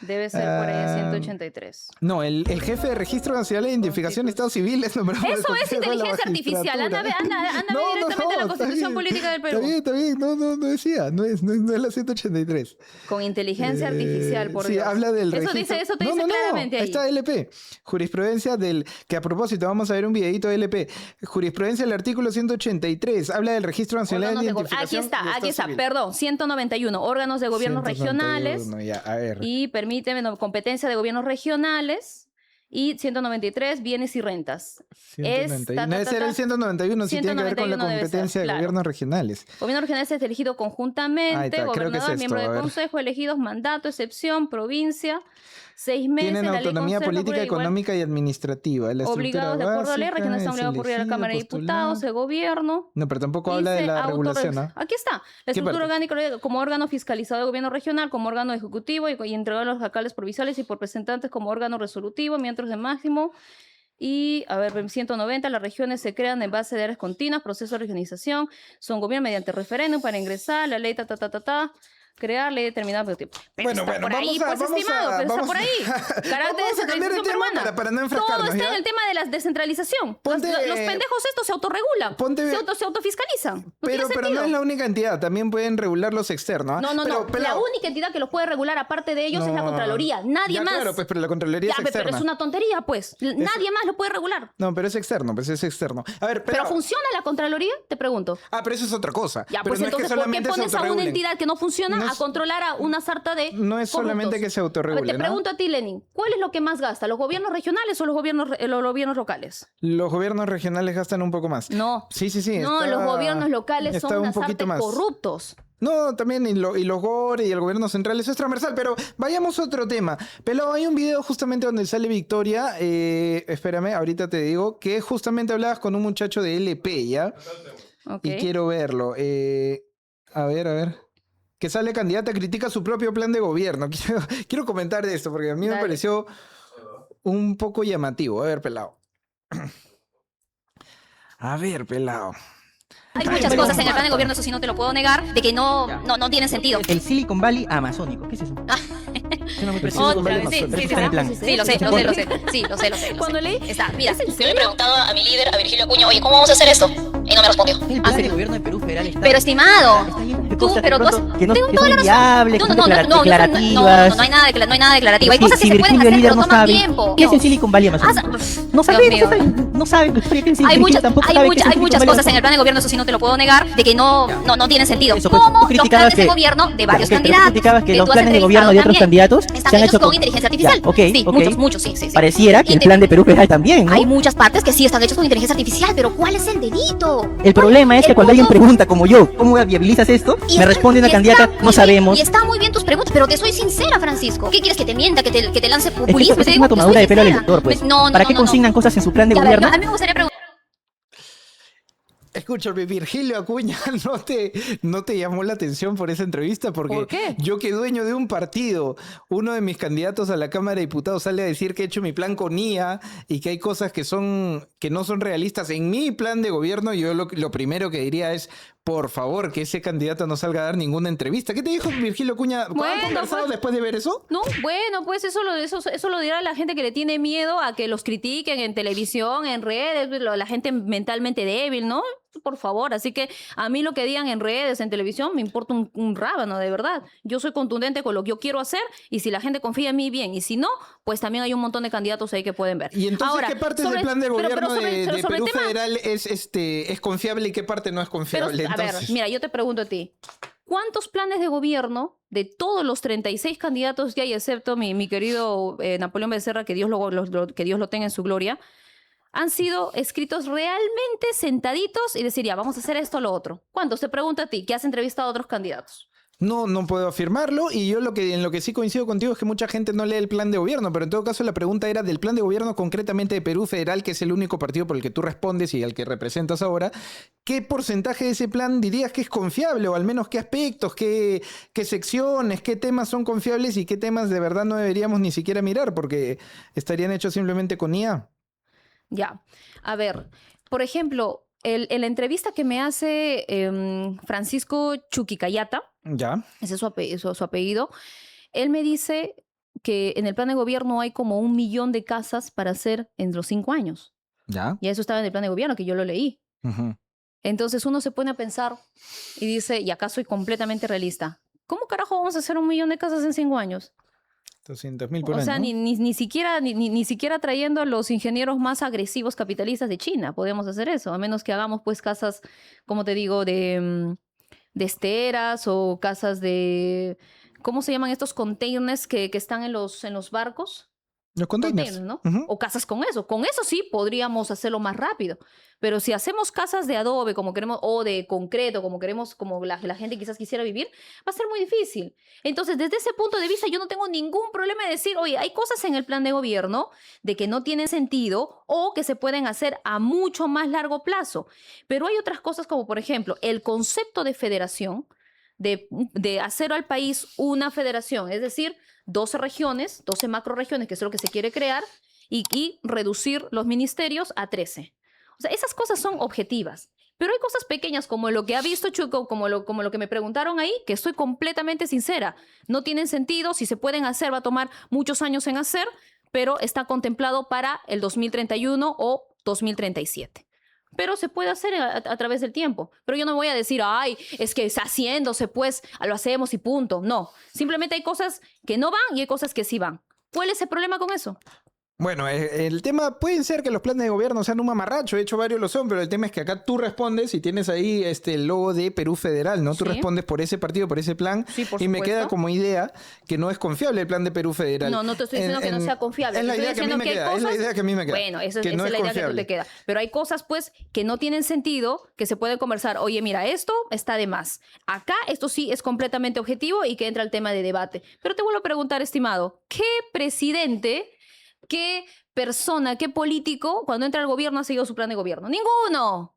Debe ser por ahí el 183. No, el jefe de Registro Nacional de Identificación de Estado Civil es nombrado por el Eso es Consejo de la inteligencia artificial. Anda, Magistratura. anda directamente a la está Constitución bien, Política del Perú. Está bien. No decía. No es la 183. Con inteligencia artificial, por sí, Dios. habla del Eso registro. eso te dice claramente ahí. Está LP. Jurisprudencia del... Que a propósito, vamos a ver un videito de LP. Jurisprudencia del artículo 183. Habla del Registro Nacional de Órganos de Identificación. Aquí está, perdón, 191. Órganos de gobiernos 191, regionales. Ya, a ver. Y permíteme, competencia de gobiernos regionales. Y 193, bienes y rentas. 191. Debe ser el 191, sí tiene que ver con la 191 debe ser, competencia de claro. gobiernos regionales. Gobierno regional es elegido Ahí conjuntamente, está, creo que es gobernador, esto, miembro a del ver. consejo, elegidos, mandato, excepción, provincia, 6 meses. Tienen la ley autonomía conserva política, por igual, económica y administrativa. La obligados de estructura acuerdo a ley, básica, regionales es están obligados a ocurrir a la elegido, Cámara de Diputados, postular. el gobierno. No, pero tampoco habla de Dice la regulación, ¿ah? Aquí está. La estructura parte? orgánica como órgano fiscalizado de gobierno regional, como órgano ejecutivo y entregado a los alcaldes provinciales y por representantes como órgano resolutivo, miembros de máximo. Y, a ver, 190, las regiones se crean en base de áreas continuas, proceso de regionalización, son gobierno mediante referéndum para ingresar, la ley crear ley determinada por tiempo. Pero Bueno, está bueno, por ahí, vamos a- pues, vamos estimado, a- pero está vamos por a- ahí. Carácter de Vamos a cambiar de descentralización tema peruana. para no Todo enfrascarnos, está ¿ya? en el tema de la descentralización. Ponte- Los pendejos estos se autorregulan, ponte- se autofiscalizan. No Pero tiene no sentido. es la única entidad, también pueden regular los externos, ¿ah? No. Pero, La única entidad que los puede regular aparte de ellos es la no, Contraloría. Nadie ya, más. Claro, pues, pero la Contraloría Ya, es pero externa. es una tontería, pues. Nadie más lo puede regular. No, pero es externo, pues es externo. A ver, ¿Pero funciona la Contraloría? Te pregunto. pero eso es otra cosa. Ya, Pero pues no es que entonces, ¿por qué solamente se pones a una autorregulen. entidad que no funciona No a es- controlar a una sarta de No es solamente que se A ver, autorregule, te ¿no? pregunto a ti, Lenin, ¿cuál es lo que más gasta? ¿Los gobiernos regionales o los gobiernos locales? Los gobiernos regionales gastan un poco más. No. Sí. No, está- los gobiernos locales está son un unas poquito artes más. corruptos. No, también, y los GORE y el gobierno central, eso es transversal, pero vayamos a otro tema. Pero hay un video justamente donde sale Victoria, espérame, ahorita te digo, que justamente hablabas con un muchacho de LP, ¿ya? Ok. Y quiero verlo. A ver. Que sale candidata, critica su propio plan de gobierno. Quiero comentar de esto, porque a mí me Dale. pareció un poco llamativo. A ver, pelado. A ver, pelado. Hay muchas cosas en el plan de gobierno, eso sí no te lo puedo negar, de que no tiene sentido. El Silicon Valley amazónico. ¿Qué es eso? Suena muy parecido. Otra Otra vez, vez, sí, Pero eso está en el plan. Sí, lo sé. Sí, lo sé. Cuando leí, Está, mira. yo le he preguntado a mi líder, a Virgilio Acuña, oye, ¿cómo vamos a hacer esto? Y no me respondió. El plan de gobierno de Perú federal está... Pero estimado, está lleno de tú, cosas pero de tú has... pronto que no, tengo que toda son la razón. viables, que son declarativas. No hay nada declarativo. Hay Si- cosas que si se pueden Virgilio, hacer, líder, pero no toman sabe. tiempo. ¿Qué es el Silicon Valley amazónico? No sabe, Dios mío. no sabe. ¿Qué es el Hay Virgilio muchas, tampoco sabe qué es el hay Silicon muchas Valley cosas en el plan de gobierno, eso sí no te lo puedo negar, de que no tiene sentido. Eso, pues, tú Como los criticabas planes de que- gobierno de varios Ok, pero tú candidatos. criticabas que los tú has planes de gobierno de otros entrevistado candidatos también, se han hecho con inteligencia artificial. Ya, ok, Sí, ok. muchos, sí. Pareciera que Y el te- plan de Perú federal también, ¿no? Hay muchas partes que sí están hechas con inteligencia artificial, pero ¿cuál es el delito? El problema es que El cuando alguien punto- pregunta como yo, ¿cómo viabilizas esto? Y Me está- responde una y está candidata, muy no bien, sabemos. Y está muy bien tus preguntas, pero te soy sincera, Francisco. ¿Qué quieres que te mienta, que te lance Es que populismo? eso es Te una digo, te tomadura soy de pelo al sincera. elector, pues. No, ¿Para qué no. consignan cosas en su plan de Ya, a ver, gobierno? a mí me gustaría preguntar. Escúchame, Virgilio Acuña, ¿no te llamó la atención por esa entrevista? Porque ¿Por qué? yo que dueño de un partido, uno de mis candidatos a la Cámara de Diputados sale a decir que he hecho mi plan con IA y que hay cosas que no son realistas en mi plan de gobierno. Yo lo primero que diría es, por favor, que ese candidato no salga a dar ninguna entrevista. ¿Qué te dijo Virgilio Cuña? ¿Han conversado pues, después de ver eso? No, bueno, pues eso lo dirá la gente que le tiene miedo a que los critiquen en televisión, en redes, la gente mentalmente débil, ¿no? Por favor, así que a mí lo que digan en redes, en televisión, me importa un rábano, de verdad. Yo soy contundente con lo que yo quiero hacer y si la gente confía en mí, bien. Y si no, pues también hay un montón de candidatos ahí que pueden ver. Y entonces, Ahora, ¿qué parte del plan de gobierno de sobre Perú el tema, Federal es confiable y qué parte no es confiable? a ver, mira, yo te pregunto a ti. ¿Cuántos planes de gobierno de todos los 36 candidatos que hay, excepto mi querido Napoleón Becerra, que Dios lo tenga en su gloria, han sido escritos realmente sentaditos y decir, ya, vamos a hacer esto o lo otro? ¿Cuántos? Te pregunto a ti, que has entrevistado a otros candidatos. No puedo afirmarlo y yo en lo que sí coincido contigo es que mucha gente no lee el plan de gobierno, pero en todo caso la pregunta era del plan de gobierno concretamente de Perú Federal, que es el único partido por el que tú respondes y al que representas ahora. ¿Qué porcentaje de ese plan dirías que es confiable o al menos qué aspectos, qué secciones, qué temas son confiables y qué temas de verdad no deberíamos ni siquiera mirar porque estarían hechos simplemente con IA? Ya, a ver, por ejemplo, en la entrevista que me hace Francisco Chuquicayata, Ya. ese es su apellido, él me dice que en el plan de gobierno hay como 1 millón de casas para hacer en los 5 años. Ya. Y eso estaba en el plan de gobierno, que yo lo leí. Ujú. Entonces uno se pone a pensar y dice, y acá soy completamente realista, ¿cómo carajo vamos a hacer 1 millón de casas en 5 años? 200.000 por O año, sea, ¿no? ni siquiera trayendo a los ingenieros más agresivos capitalistas de China podemos hacer eso, a menos que hagamos pues casas, como te digo, de esteras o casas de... ¿Cómo se llaman estos containers que están en los barcos? Los containers. ¿no? Ujú. O casas con eso. Con eso sí podríamos hacerlo más rápido. Pero si hacemos casas de adobe como queremos, o de concreto, como queremos, como la gente quizás quisiera vivir, va a ser muy difícil. Entonces, desde ese punto de vista, yo no tengo ningún problema de decir, oye, hay cosas en el plan de gobierno de que no tienen sentido o que se pueden hacer a mucho más largo plazo. Pero hay otras cosas como, por ejemplo, el concepto de federación, de hacer al país una federación, es decir, 12 regiones, 12 macroregiones, que es lo que se quiere crear, y reducir los ministerios a 13. O sea, esas cosas son objetivas. Pero hay cosas pequeñas como lo que ha visto Chuco, como lo que me preguntaron ahí, que estoy completamente sincera. No tienen sentido, si se pueden hacer, va a tomar muchos años en hacer, pero está contemplado para el 2031 o 2037. Pero se puede hacer a través del tiempo. Pero yo no voy a decir, ay, es que está haciéndose, pues lo hacemos y punto. No, simplemente hay cosas que no van y hay cosas que sí van. ¿Cuál es el problema con eso? Bueno, el tema puede ser que los planes de gobierno sean un mamarracho, de hecho varios lo son, pero el tema es que acá tú respondes y tienes ahí el logo de Perú Federal, ¿no? Tú Sí. respondes por ese partido, por ese plan, Sí, por y me supuesto. queda como idea que no es confiable el plan de Perú Federal. No te estoy diciendo que no sea confiable. Es la Te estoy idea que a mí diciendo me que hay queda, es la cosas- idea que a mí me queda. Bueno, esa que es no la idea que tú confiable. te queda. Pero hay cosas, pues, que no tienen sentido, que se pueden conversar. Oye, mira, esto está de más. Acá esto sí es completamente objetivo y que entra el tema de debate. Pero te vuelvo a preguntar, estimado, ¿qué presidente, qué persona, qué político, cuando entra al gobierno ha seguido su plan de gobierno? ¡Ninguno!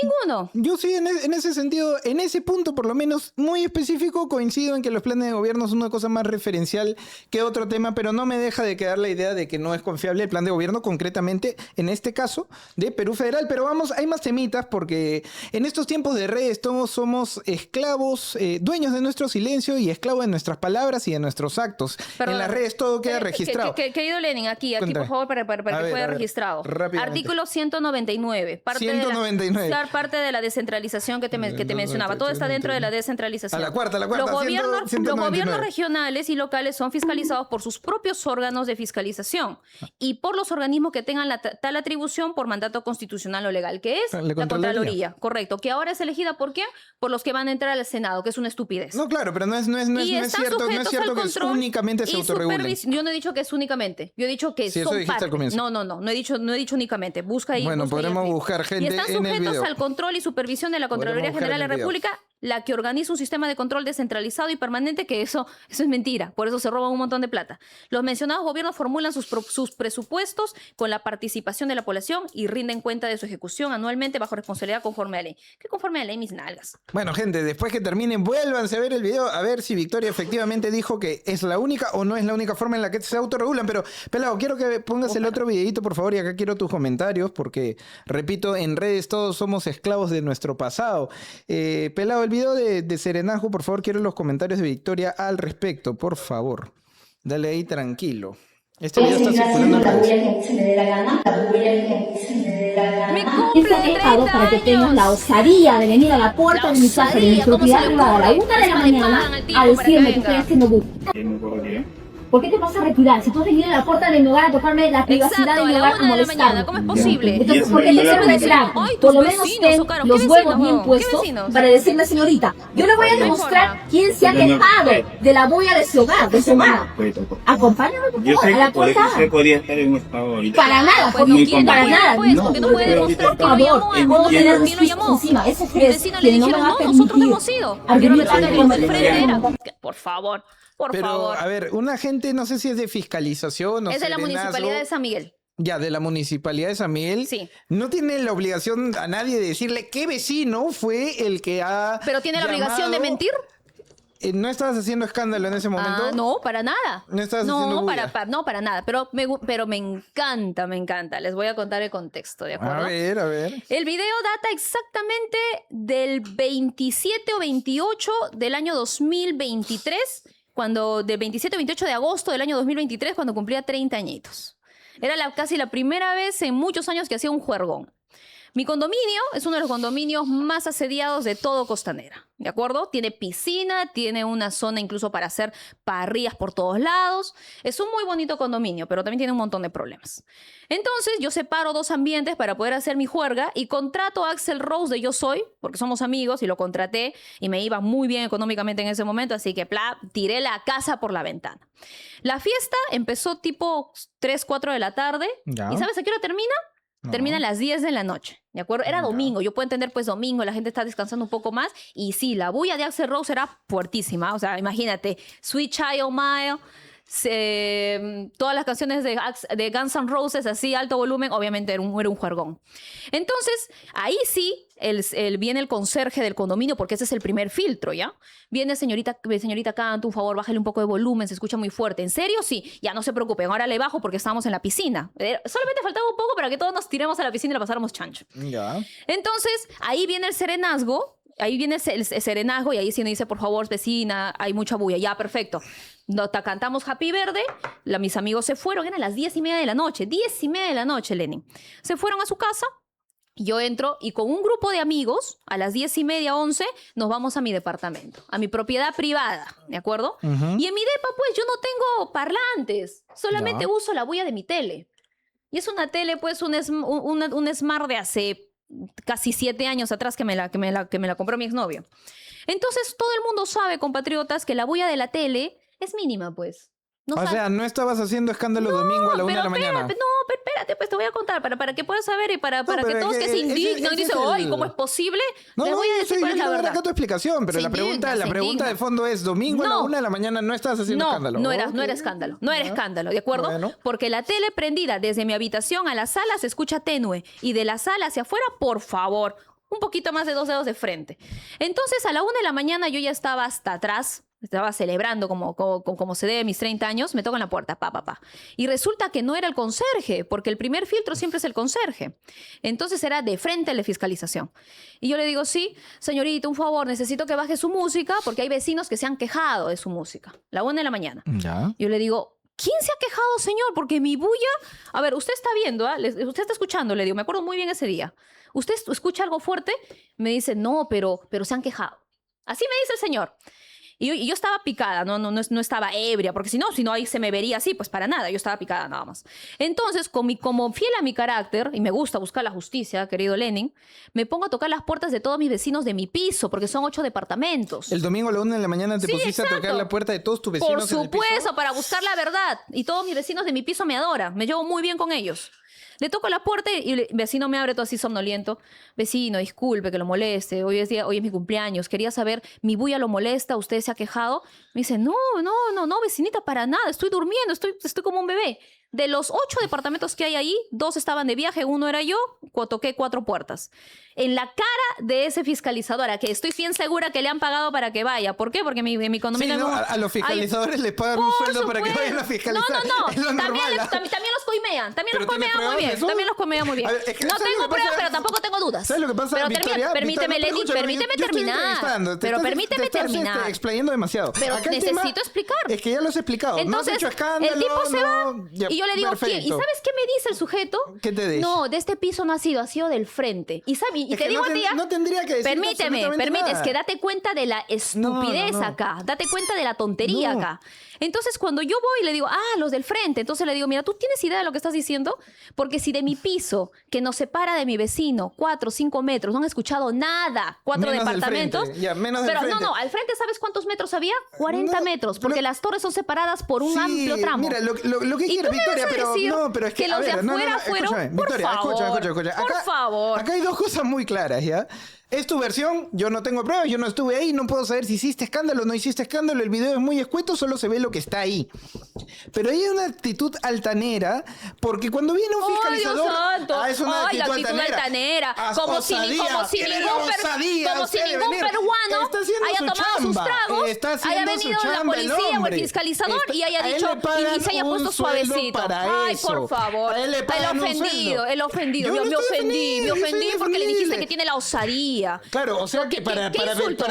¡Ninguno! Yo sí, en ese sentido, en ese punto por lo menos muy específico, coincido en que los planes de gobierno son una cosa más referencial que otro tema, pero no me deja de quedar la idea de que no es confiable el plan de gobierno, concretamente en este caso de Perú Federal. Pero vamos, hay más temitas porque en estos tiempos de redes todos somos esclavos, dueños de nuestro silencio y esclavos de nuestras palabras y de nuestros actos. Perdón. En las redes todo queda registrado. Querido Lenin, aquí Cuéntame. por favor, para A que ver, quede a ver, registrado. rápidamente. Artículo 199. Parte 199. Parte de la descentralización que te mencionaba. Todo está dentro de la descentralización. A la cuarta, Los gobiernos 199. regionales y locales son fiscalizados por sus propios órganos de fiscalización y por los organismos que tengan tal atribución por mandato constitucional o legal, que es La la Contraloría. Contraloría. Correcto. Que ahora es elegida ¿por quién? Por los que van a entrar al Senado, que es una estupidez. No, claro, pero no es Y están cierto, no es sujetos cierto al que control únicamente se y autorregulen. Yo no he dicho que es únicamente. Yo he dicho que Sí, eso son dijiste al parte. comienzo. No he dicho únicamente. Busca ahí. Bueno, busca ahí podremos el tweet. buscar gente Y están en el sujetos video. al control y supervisión de la Contraloría Podremos buscar General de en la el video. República, la que organiza un sistema de control descentralizado y permanente, que eso es mentira, por eso se roban un montón de plata. Los mencionados gobiernos formulan sus presupuestos con la participación de la población y rinden cuenta de su ejecución anualmente bajo responsabilidad conforme a ley. ¿Qué conforme a ley, mis nalgas? Bueno, gente, después que terminen, vuélvanse a ver el video a ver si Victoria efectivamente dijo que es la única o no es la única forma en la que se autorregulan. Pero, Pelado, quiero que pongas el otro videito, por favor, y acá quiero tus comentarios, porque, repito, en redes todos somos esclavos de nuestro pasado. Pelado, el video de serenazgo, por favor, quiero los comentarios de Victoria al respecto, por favor. Dale ahí tranquilo. Este video está circulando en redes. Me cumple He dejado para que tengas la osadía de venir a la puerta de mi casa de mi propiedad privada a la 1 de la mañana a decirme que estoy haciendo bullying. ¿Por qué te vas a retirar? Si tú has venido a la puerta de mi hogar a tocarme la privacidad de mi hogar a molestarme. ¿Cómo es posible? Entonces, ¿por qué te quiero retirar? Ay, Por lo tus menos vecinos, ten Ocaro, los ¿qué huevos vecinos, bien no? ¿Qué puestos vecinos? para decirle, señorita, yo le voy a demostrar quién se ha quejado de la bulla de su hogar, de su hogar. Acompáñame, por Yo favor, sé a la que por eso puerta. usted podía estar en un estado ahorita. Para nada, Pues porque no, para ¿quién? nada. Pues, No, porque no puede demostrar que por lo favor, llamó, puedo tener ¿quién lo respeto llamó? encima. Ese Mis juez vecinos que le no me dijeron, va a no, nosotros no permitir hemos ido. abrir Pero mi resulta que puerta los del con frente el eran. Por favor, por Pero, favor. a ver, una gente, no sé si es de fiscalización o Es de la serenazgo. Municipalidad de San Miguel. Ya, de la Municipalidad de San Miguel. Sí. No tiene la obligación a nadie de decirle qué vecino fue el que ha Pero tiene la obligación de llamado. mentir. ¿No estabas haciendo escándalo en ese momento? Ah, no, para nada. No estabas haciendo bulla. No, para nada. Pero me encanta, me encanta. Les voy a contar el contexto, ¿de acuerdo? A ver, a ver. El video data exactamente del 27 o 28 del año 2023, del 27 o 28 de agosto del año 2023, cuando cumplía 30 añitos. Era casi la primera vez en muchos años que hacía un juergón. Mi condominio es uno de los condominios más asediados de todo Costanera, ¿de acuerdo? Tiene piscina, tiene una zona incluso para hacer parrillas por todos lados. Es un muy bonito condominio, pero también tiene un montón de problemas. Entonces, yo separo dos ambientes para poder hacer mi juerga y contrato a Axel Rose de Yo Soy, porque somos amigos y lo contraté y me iba muy bien económicamente en ese momento, así que tiré la casa por la ventana. La fiesta empezó tipo 3, 4 de la tarde. Ya. ¿Y sabes a qué hora termina? No. Termina a las 10 de la noche, ¿de acuerdo? Era Ya. domingo, yo puedo entender pues domingo, la gente está descansando un poco más y sí, la bulla de Axl Rose era fuertísima, o sea, imagínate, Sweet Child Mile, todas las canciones de Guns N' Roses así, alto volumen, obviamente era un juergón. Entonces, ahí sí, viene el conserje del condominio, porque ese es el primer filtro, ¿ya? Viene, señorita, canta, un favor, bájale un poco de volumen, se escucha muy fuerte. ¿En serio? Sí, ya no se preocupen, ahora le bajo porque estábamos en la piscina. Solamente faltaba un poco para que todos nos tiremos a la piscina y la pasáramos chancho. Ya. Entonces, ahí viene el serenazgo. Ahí viene el serenazgo y ahí sí nos dice, por favor, vecina, hay mucha bulla. Ya, perfecto. Cantamos Happy Verde, mis amigos se fueron, eran las 10:30 de la noche, 10:30 de la noche, Lenin. Se fueron a su casa, yo entro y con un grupo de amigos, a las 10:30, 11, nos vamos a mi departamento, a mi propiedad privada, ¿de acuerdo? Ujú. Y en mi depa, pues, yo no tengo parlantes, solamente Ya. uso la bulla de mi tele. Y es una tele, pues, un Smart de hace casi 7 años atrás que me la compró mi exnovio. Entonces, todo el mundo sabe, compatriotas, que la bulla de la tele es mínima, pues. No O sabe- sea, no estabas haciendo escándalo domingo a la 1 de la mañana. Espérate, pues te voy a contar para que puedas saber y para No, que pero todos es que que se ese- indignan y ese dicen, es ¡ay, el- cómo es posible! No, Les voy a decir yo cuál es la quiero ver verdad. acá tu explicación, pero Se la pregunta indigna. de fondo es, domingo a la No. 1 de la mañana no estás haciendo escándalo. No era Ok. escándalo, no era Ya. escándalo, ¿de acuerdo? Bueno. Porque la tele prendida desde mi habitación a la sala se escucha tenue y de la sala hacia afuera, por favor, un poquito más de 2 dedos de frente. Entonces, a la 1 de la mañana yo ya estaba hasta atrás, estaba celebrando como se debe mis 30 años, me tocan la puerta, pa. Y resulta que no era el conserje, porque el primer filtro siempre es el conserje. Entonces era de frente a la fiscalización. Y yo le digo, sí, señorita, un favor, necesito que baje su música, porque hay vecinos que se han quejado de su música. La 1 de la mañana. Ya. Yo le digo, ¿quién se ha quejado, señor? Porque mi bulla... A ver, usted está viendo, ¿ah? Usted está escuchando, le digo, me acuerdo muy bien ese día. ¿Usted escucha algo fuerte? Me dice, no, pero se han quejado. Así me dice el señor. Y yo estaba picada, no estaba ebria, porque si no ahí se me vería así, pues para nada, yo estaba picada nada más. Entonces, como fiel a mi carácter, y me gusta buscar la justicia, querido Lenin, me pongo a tocar las puertas de todos mis vecinos de mi piso, porque son 8 departamentos. El domingo a la 1 de la mañana te Sí, pusiste a tocar exacto. la puerta de todos tus vecinos Por en el piso. supuesto, para buscar la verdad. Y todos mis vecinos de mi piso me adoran. Me llevo muy bien con ellos. Le toco la puerta y el vecino me abre todo así somnoliento. Vecino, disculpe que lo moleste. Hoy es mi cumpleaños. Quería saber, ¿mi bulla lo molesta? ¿Usted se ha quejado? Me dice, no, vecinita, para nada. Estoy durmiendo, estoy como un bebé. De los 8 departamentos que hay ahí, 2 estaban de viaje, 1 era yo, toqué 4 puertas. En la cara de ese fiscalizador, a que estoy bien segura que le han pagado para que vaya. ¿Por qué? Porque mi condominio... Sí, no, a los fiscalizadores les pagan un sueldo para que vayan a fiscalizar. No. Es lo También normal, los coimean. También ¿Pero los tienes coimean muy pruebas de bien. eso? También los coimean muy bien. A ver, es que No ¿sabes lo tengo que pruebas, pasa? pero tampoco tengo dudas. ¿Sabes lo que pasa, Pero Victoria? permíteme, Victoria, Lenny, escúchame, permíteme yo estoy terminar. entrevistando, Pero te permíteme estás, terminar. explaindo demasiado. Pero Acá el tema necesito explicar. Es que ya lo has explicado. Entonces, no has hecho escándalo. el tipo se va ya, y yo le digo, perfecto. ¿quién? ¿Y sabes qué me dice el sujeto? ¿Qué te dice? No, de este piso no ha sido del frente. Y Es te que digo no a ti, no tendría que decir permíteme, es que date cuenta de la estupidez No. acá. Date cuenta de la tontería No. acá. Entonces, cuando yo voy y le digo, los del frente, entonces le digo, mira, ¿tú tienes idea de lo que estás diciendo? Porque si de mi piso, que nos separa de mi vecino, 4 o 5 metros, no han escuchado nada, 4 Menos del departamentos. frente, ya, menos del Pero frente. no, al frente, ¿sabes cuántos metros había? 40 No, metros, porque pero- las torres son separadas por un Sí, amplio tramo. Mira, lo que ¿Y quieras, tú me Victoria, vas a pero decir no, pero es que, los a ver, de afuera fueron? escúchame, Por Victoria, favor, escucha. por favor. Acá hay dos cosas muy claras, ¿ya? Es tu versión, yo no tengo pruebas, yo no estuve ahí, no puedo saber si hiciste escándalo o no hiciste escándalo, el video es muy escueto, solo se ve lo que está ahí. Pero hay una actitud altanera, porque cuando viene un fiscalizador... Dios santo. es una Ay, la actitud altanera. Como si ningún peruano haya tomado sus tragos, haya venido la policía o el fiscalizador y haya dicho y se haya puesto suavecito. Ay, por favor. El ofendido. Yo me ofendí porque le dijiste que tiene la osadía. Claro, o sea que para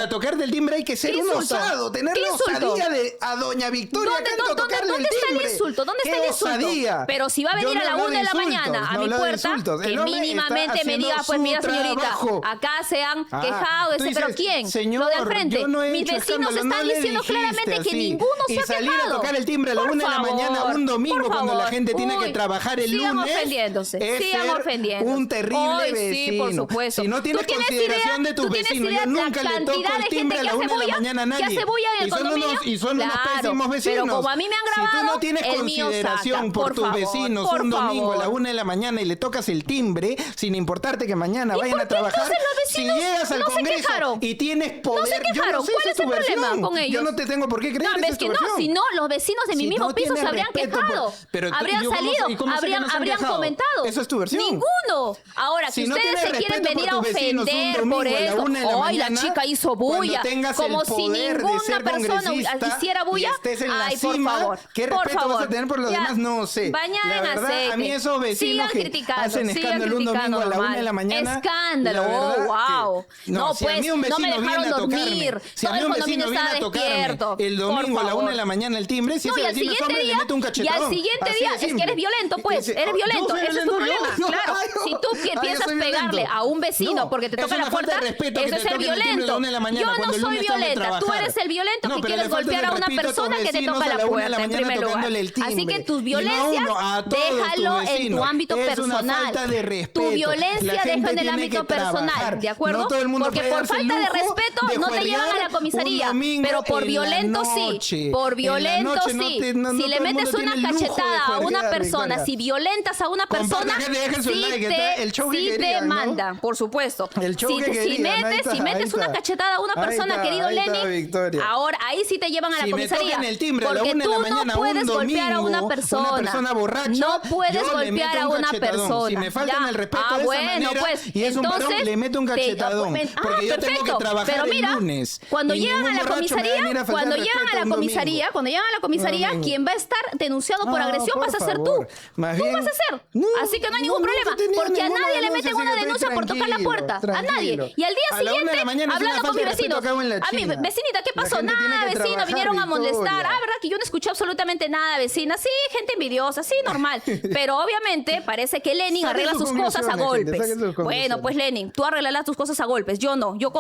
tocar del timbre hay que ser un osado, tener la osadía de a doña Victoria Canto tocarle el timbre. ¿Dónde está el insulto? ¿Dónde está el insulto? Osadía. Pero si va a venir a la 1 de la mañana a mi puerta, que mínimamente me diga, pues mira, señorita, acá se han quejado, pero ¿quién? Señor, lo de al frente. yo no he Mis hecho vecinos escándalo, están no le diciendo dijiste claramente que así. ninguno se ha Y salir quejado. a tocar el timbre a la Por 1 de la mañana favor, un domingo por cuando la favor. gente tiene que Uy, trabajar el sigan lunes. ofendiéndose, es sigan ser ofendiéndose. un terrible Ay, vecino. sí, por supuesto. Si no tienes ¿Tú tienes consideración idea? de tus ¿Tú tienes vecinos, idea yo la nunca le cantidad toco el de timbre a gente la que 1 de la hace mañana a bulla? nadie. Que hace bulla en el condominio. Y son unos Claro, pésimos vecinos. pero como a mí me han Si tú grabado, no tienes el mío consideración saca, por tus favor, vecinos por un domingo a la favor. 1 de la mañana y le tocas el timbre, sin importarte que mañana ¿Y vayan por a qué trabajar, entonces los si vecinos llegas al no se Congreso quejaron? y tienes poder, No se yo no quejaron. sé ¿Cuál si es el tu problema versión. con ellos? Yo no te tengo por qué creer, No, esa es es tu que no, versión. si no, los vecinos de mi Si mismo no piso se tienes habrían respeto por- quejado. pero tú- Habrían ¿y cómo se- salido, y cómo se que no se han habrían quejado? comentado. Esa es tu versión. Ninguno. Ahora, Si si no ustedes tienes se quieren respeto venir a por tus vecinos un ofender domingo por a la eso, 1 de la hoy la mañana, chica hizo bulla, cuando tengas como el si poder de ninguna ser persona congresista hiciera bulla. y estés en la Ay, por cima, favor. ¿qué por respeto favor. vas a tener por los Ya, demás? No sé. bañada La en verdad, aceite. a mí esos vecinos Sigan que criticando, hacen sigan escándalo un criticando, domingo a la 1 de la normal. mañana. Escándalo, la verdad wow. que- No, si a pues, mí un no me vecino dejaron viene a tocarme, dormir. si a Todo mí el un vecino condominio viene a estaba tocarme despierto. el domingo a la 1 de la mañana el timbre, si No, ese y al vecino es siguiente hombre, le día, meto un y cachetadón. al siguiente Así día, de es que simple. eres violento, pues, Dice, eres violento, yo soy ese es tu violento, problema, yo. claro. Ay, no. Si tú Ay, yo piensas soy pegarle violento. a un vecino No, porque te es toca una la falta de puerta, respeto que eso te es ser toquen el timbre a la violento. 1 de la mañana Yo cuando no el soy lunes están de violenta, tú trabajar. eres el violento No, que pero quieres le falta golpear el a una respeto a tus persona que te vecinos toca a la la 1 de la puerta, en mañana primer lugar. tocándole el timbre. Así que tus Y no a violencias, uno, a todos déjalo tus en tu vecinos. ámbito Es una personal. falta de respeto. Tu violencia La gente deja en el tiene ámbito que personal, trabajar. ¿de acuerdo? No todo el mundo Porque puede por darse el falta de lujo respeto de no te llevan a la juerguear comisaría, un domingo pero por en la violento sí. noche. Por En la violento noche no sí. te- no Si todo le el mundo metes tiene una el lujo de cachetada a una juerguear, persona, Victoria. si violentas a una persona, Compartan, gente, dejen su sí like, te, el show que sí te querían, ¿no? manda, por supuesto. El show que si querían, ahí metes, está, si metes ahí una está. cachetada a una Ahí persona, está, querido ahí está, Lenny, Victoria. ahora ahí sí te llevan a la Si me comisaría. tocan el timbre a la Porque 1 de la tú mañana no puedes un golpear a domingo, una persona. borracha, no puedes yo le golpear meto a un una cachetadón. persona. Si me faltan Ya. el respeto de esa bueno, manera pues, y es un varón, entonces, le meto un cachetadón. Porque yo tengo que trabajar pero mira, el lunes. Cuando Y llegan a ningún la borracho me va a venir comisaría, a faltar cuando el llegan respeto a la un domingo. comisaría, domingo. quien va a estar denunciado por No, agresión por vas a ser favor. tú. Más Tú bien- vas a ser. No, Así que no hay no, ningún no problema. he tenido Porque a ninguna nadie le denuncia, meten una así que denuncia por tocar la tranquilo, puerta. A nadie. tranquilo. Y al día A la 1 de la siguiente, mañana es una hablando con falta mi de respeto vecino. acá en la A mi China. vecinita, ¿qué La pasó? gente tiene Nada, que vecina, trabajar, vinieron a molestar. Victoria. Ah, ¿verdad? Que yo no escuché absolutamente nada, vecina. Sí, gente envidiosa, sí, normal. Pero obviamente parece que Lenin Saque arregla sus sus cosas a conclusiones, gente, golpes. saque sus conclusiones. Bueno, pues Lenin, tú arreglarás tus cosas a golpes. Yo no. Yo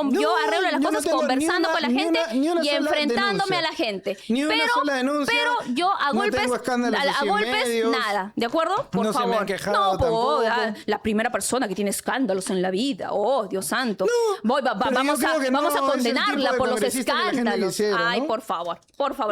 arreglo las yo no cosas tengo conversando ni una- con la ni gente una- ni una y sola enfrentándome denuncia. a la gente. Ni una sola denuncia. Pero yo a No golpes, tengo escándalos de a 100 golpes, medios. nada. ¿De acuerdo? Por No se me favor. han quejado no, tampoco. la primera persona que tiene escándalos en la vida. Oh, Dios santo. santo. pero yo Vamos creo que a no, ese tipo condenarla de por los congresistas que la gente escándalos. le hicieron, Ay, ¿no? por favor.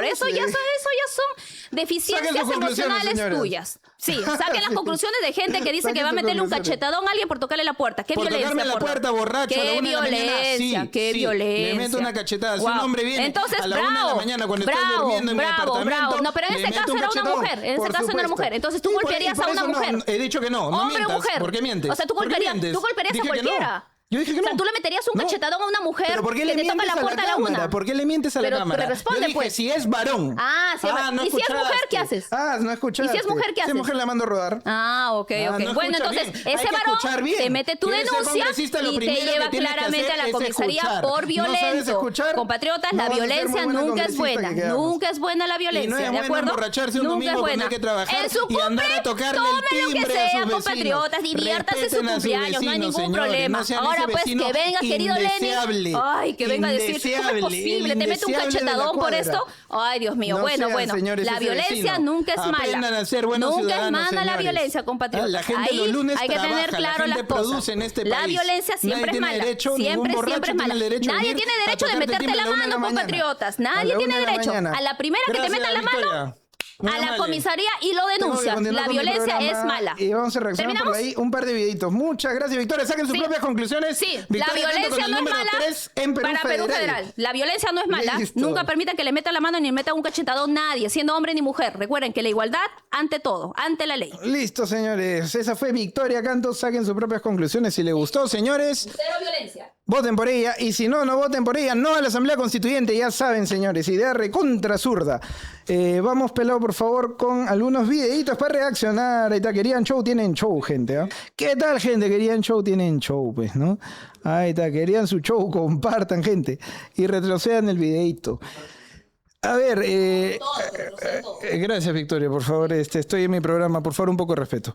Eso sé. ya son deficiencias Saquen sus conclusiones, emocionales señores. tuyas. Sí, saquen las conclusiones de gente que dice Saquen que va a sus meterle un conclusiones. cachetadón a alguien por tocarle la puerta. Qué Por violencia. tocarme la por favor. puerta borracho a la Qué 1 de la mañana, violencia, sí, qué sí. violencia. Le meto una cachetada. Si un Guau. hombre viene Entonces, a la 1 de la bravo, mañana cuando estoy bravo, durmiendo en mi bravo. apartamento, No, pero en le este meto caso un era una cachetadón, mujer. En por este caso era una supuesto. mujer. Entonces tú Y por- golpearías y por a una eso mujer. He dicho que no. No Hombre o mientas. mujer. ¿Por qué mientes? O sea, tú ¿Por qué golpearías mientes? a Dije que no. cualquiera. Yo dije que O sea, no. tú le meterías un No. cachetadón a una mujer ¿Pero por qué que le te toca mientes la a la puerta a la cámara? una. ¿Por qué le mientes a la Pero cámara? responde, Yo dije, pues. si es varón. Ah, si es varón. no ¿Y si es mujer, escuchaste. qué haces? No escuchaste. ¿Y si es mujer, qué Si es haces? mujer, la mando a rodar. Ah, ok. No Bueno, escuchas entonces, bien. Hay ese que varón escuchar bien. te mete tu Quieres ser denuncia congresista, lo y te primero que lleva tienes que claramente a hacer la es comisaría escuchar. por ¿No sabes violento. escuchar? Compatriotas, No la vas a ser muy violencia buena nunca es congresista buena. que quedamos. Nunca es buena la Y no violencia, es ¿de bueno acuerdo? emborracharse un Nunca domingo es cuando buena. hay que trabajar En su y andar a cumple, tocarle el tome lo que timbre a sea, sus vecinos. compatriotas, diviértase en su Respeten a sus cumpleaños, no hay vecinos, ningún señores, problema. no sean Ahora ese pues vecino que venga, querido indeseable, Lenin. Ay, que venga a decir, ¿cómo es indeseable, posible? Te mete un indeseable de la cachetadón por cuadra. esto. Ay, Dios mío. No Bueno, sean, señores, la ese violencia vecino. nunca es Aprendan mala. a ser buenos Nunca es ciudadanos, mala la señores. violencia, compatriotas. La gente Ahí los lunes hay que tener trabaja, claro la las gente cosas. produce en este La país. violencia Nadie siempre es tiene mala. derecho, ningún Siempre borracho es mala. tiene derecho a Nadie venir tiene a derecho de tocarte meterte timbre la a la 1 de la mano, mañana. compatriotas. A la Nadie 1 tiene de la derecho. mañana. A la primera que te Gracias, meta la mano, Victoria. Muy a la amable. comisaría y lo Tengo que denuncia. continuar La con mi violencia programa es mala. Y vamos a reaccionar por ¿Terminamos? ahí un par de videitos. Muchas gracias, Victoria. Saquen sus Sí. propias conclusiones. Sí, la Victoria, atento violencia con el no es número mala 3 en Perú para Perú Federal. La violencia no es mala. Listo. Nunca permitan que le metan la mano ni le metan un cachetadón nadie, siendo hombre ni mujer. Recuerden que la igualdad ante todo, ante la ley. Listo, señores. Esa fue Victoria Canto. Saquen sus propias conclusiones. Si les gustó, señores, Cero violencia. voten por ella. Y si no, no voten por ella. No a la Asamblea Constituyente. Ya saben, señores. Idea recontra zurda. Vamos, pelado, por favor, con algunos videitos para reaccionar. Ahí está. Querían show, tienen show, gente. ¿Ah? ¿Qué tal, gente? Querían show, tienen show, pues, ¿no? Ahí está. Querían su show. Compartan, gente. Y retrocedan el videito. A ver, gracias, Victoria, por favor. Estoy en mi programa. Por favor, un poco de respeto.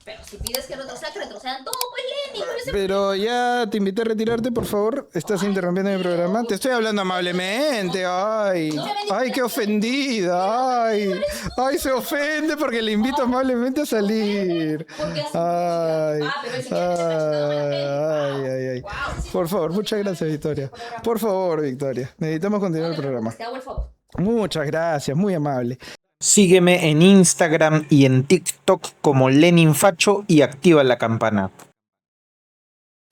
Pero si pides que retrocedan todo, pues Lenny. Pero ya te invité a retirarte, por favor. Estás interrumpiendo mi programa. Te estoy hablando amablemente. Ay, ay, qué ofendida. Ay, ay, se ofende porque le invito amablemente a salir. Ay, ay, ay, ay. Por favor, muchas gracias, Victoria. Por favor, Victoria. Necesitamos continuar el programa. Te hago el favor. Muchas gracias, muy amable. Sígueme en Instagram y en TikTok como Lenin Facho y activa la campana.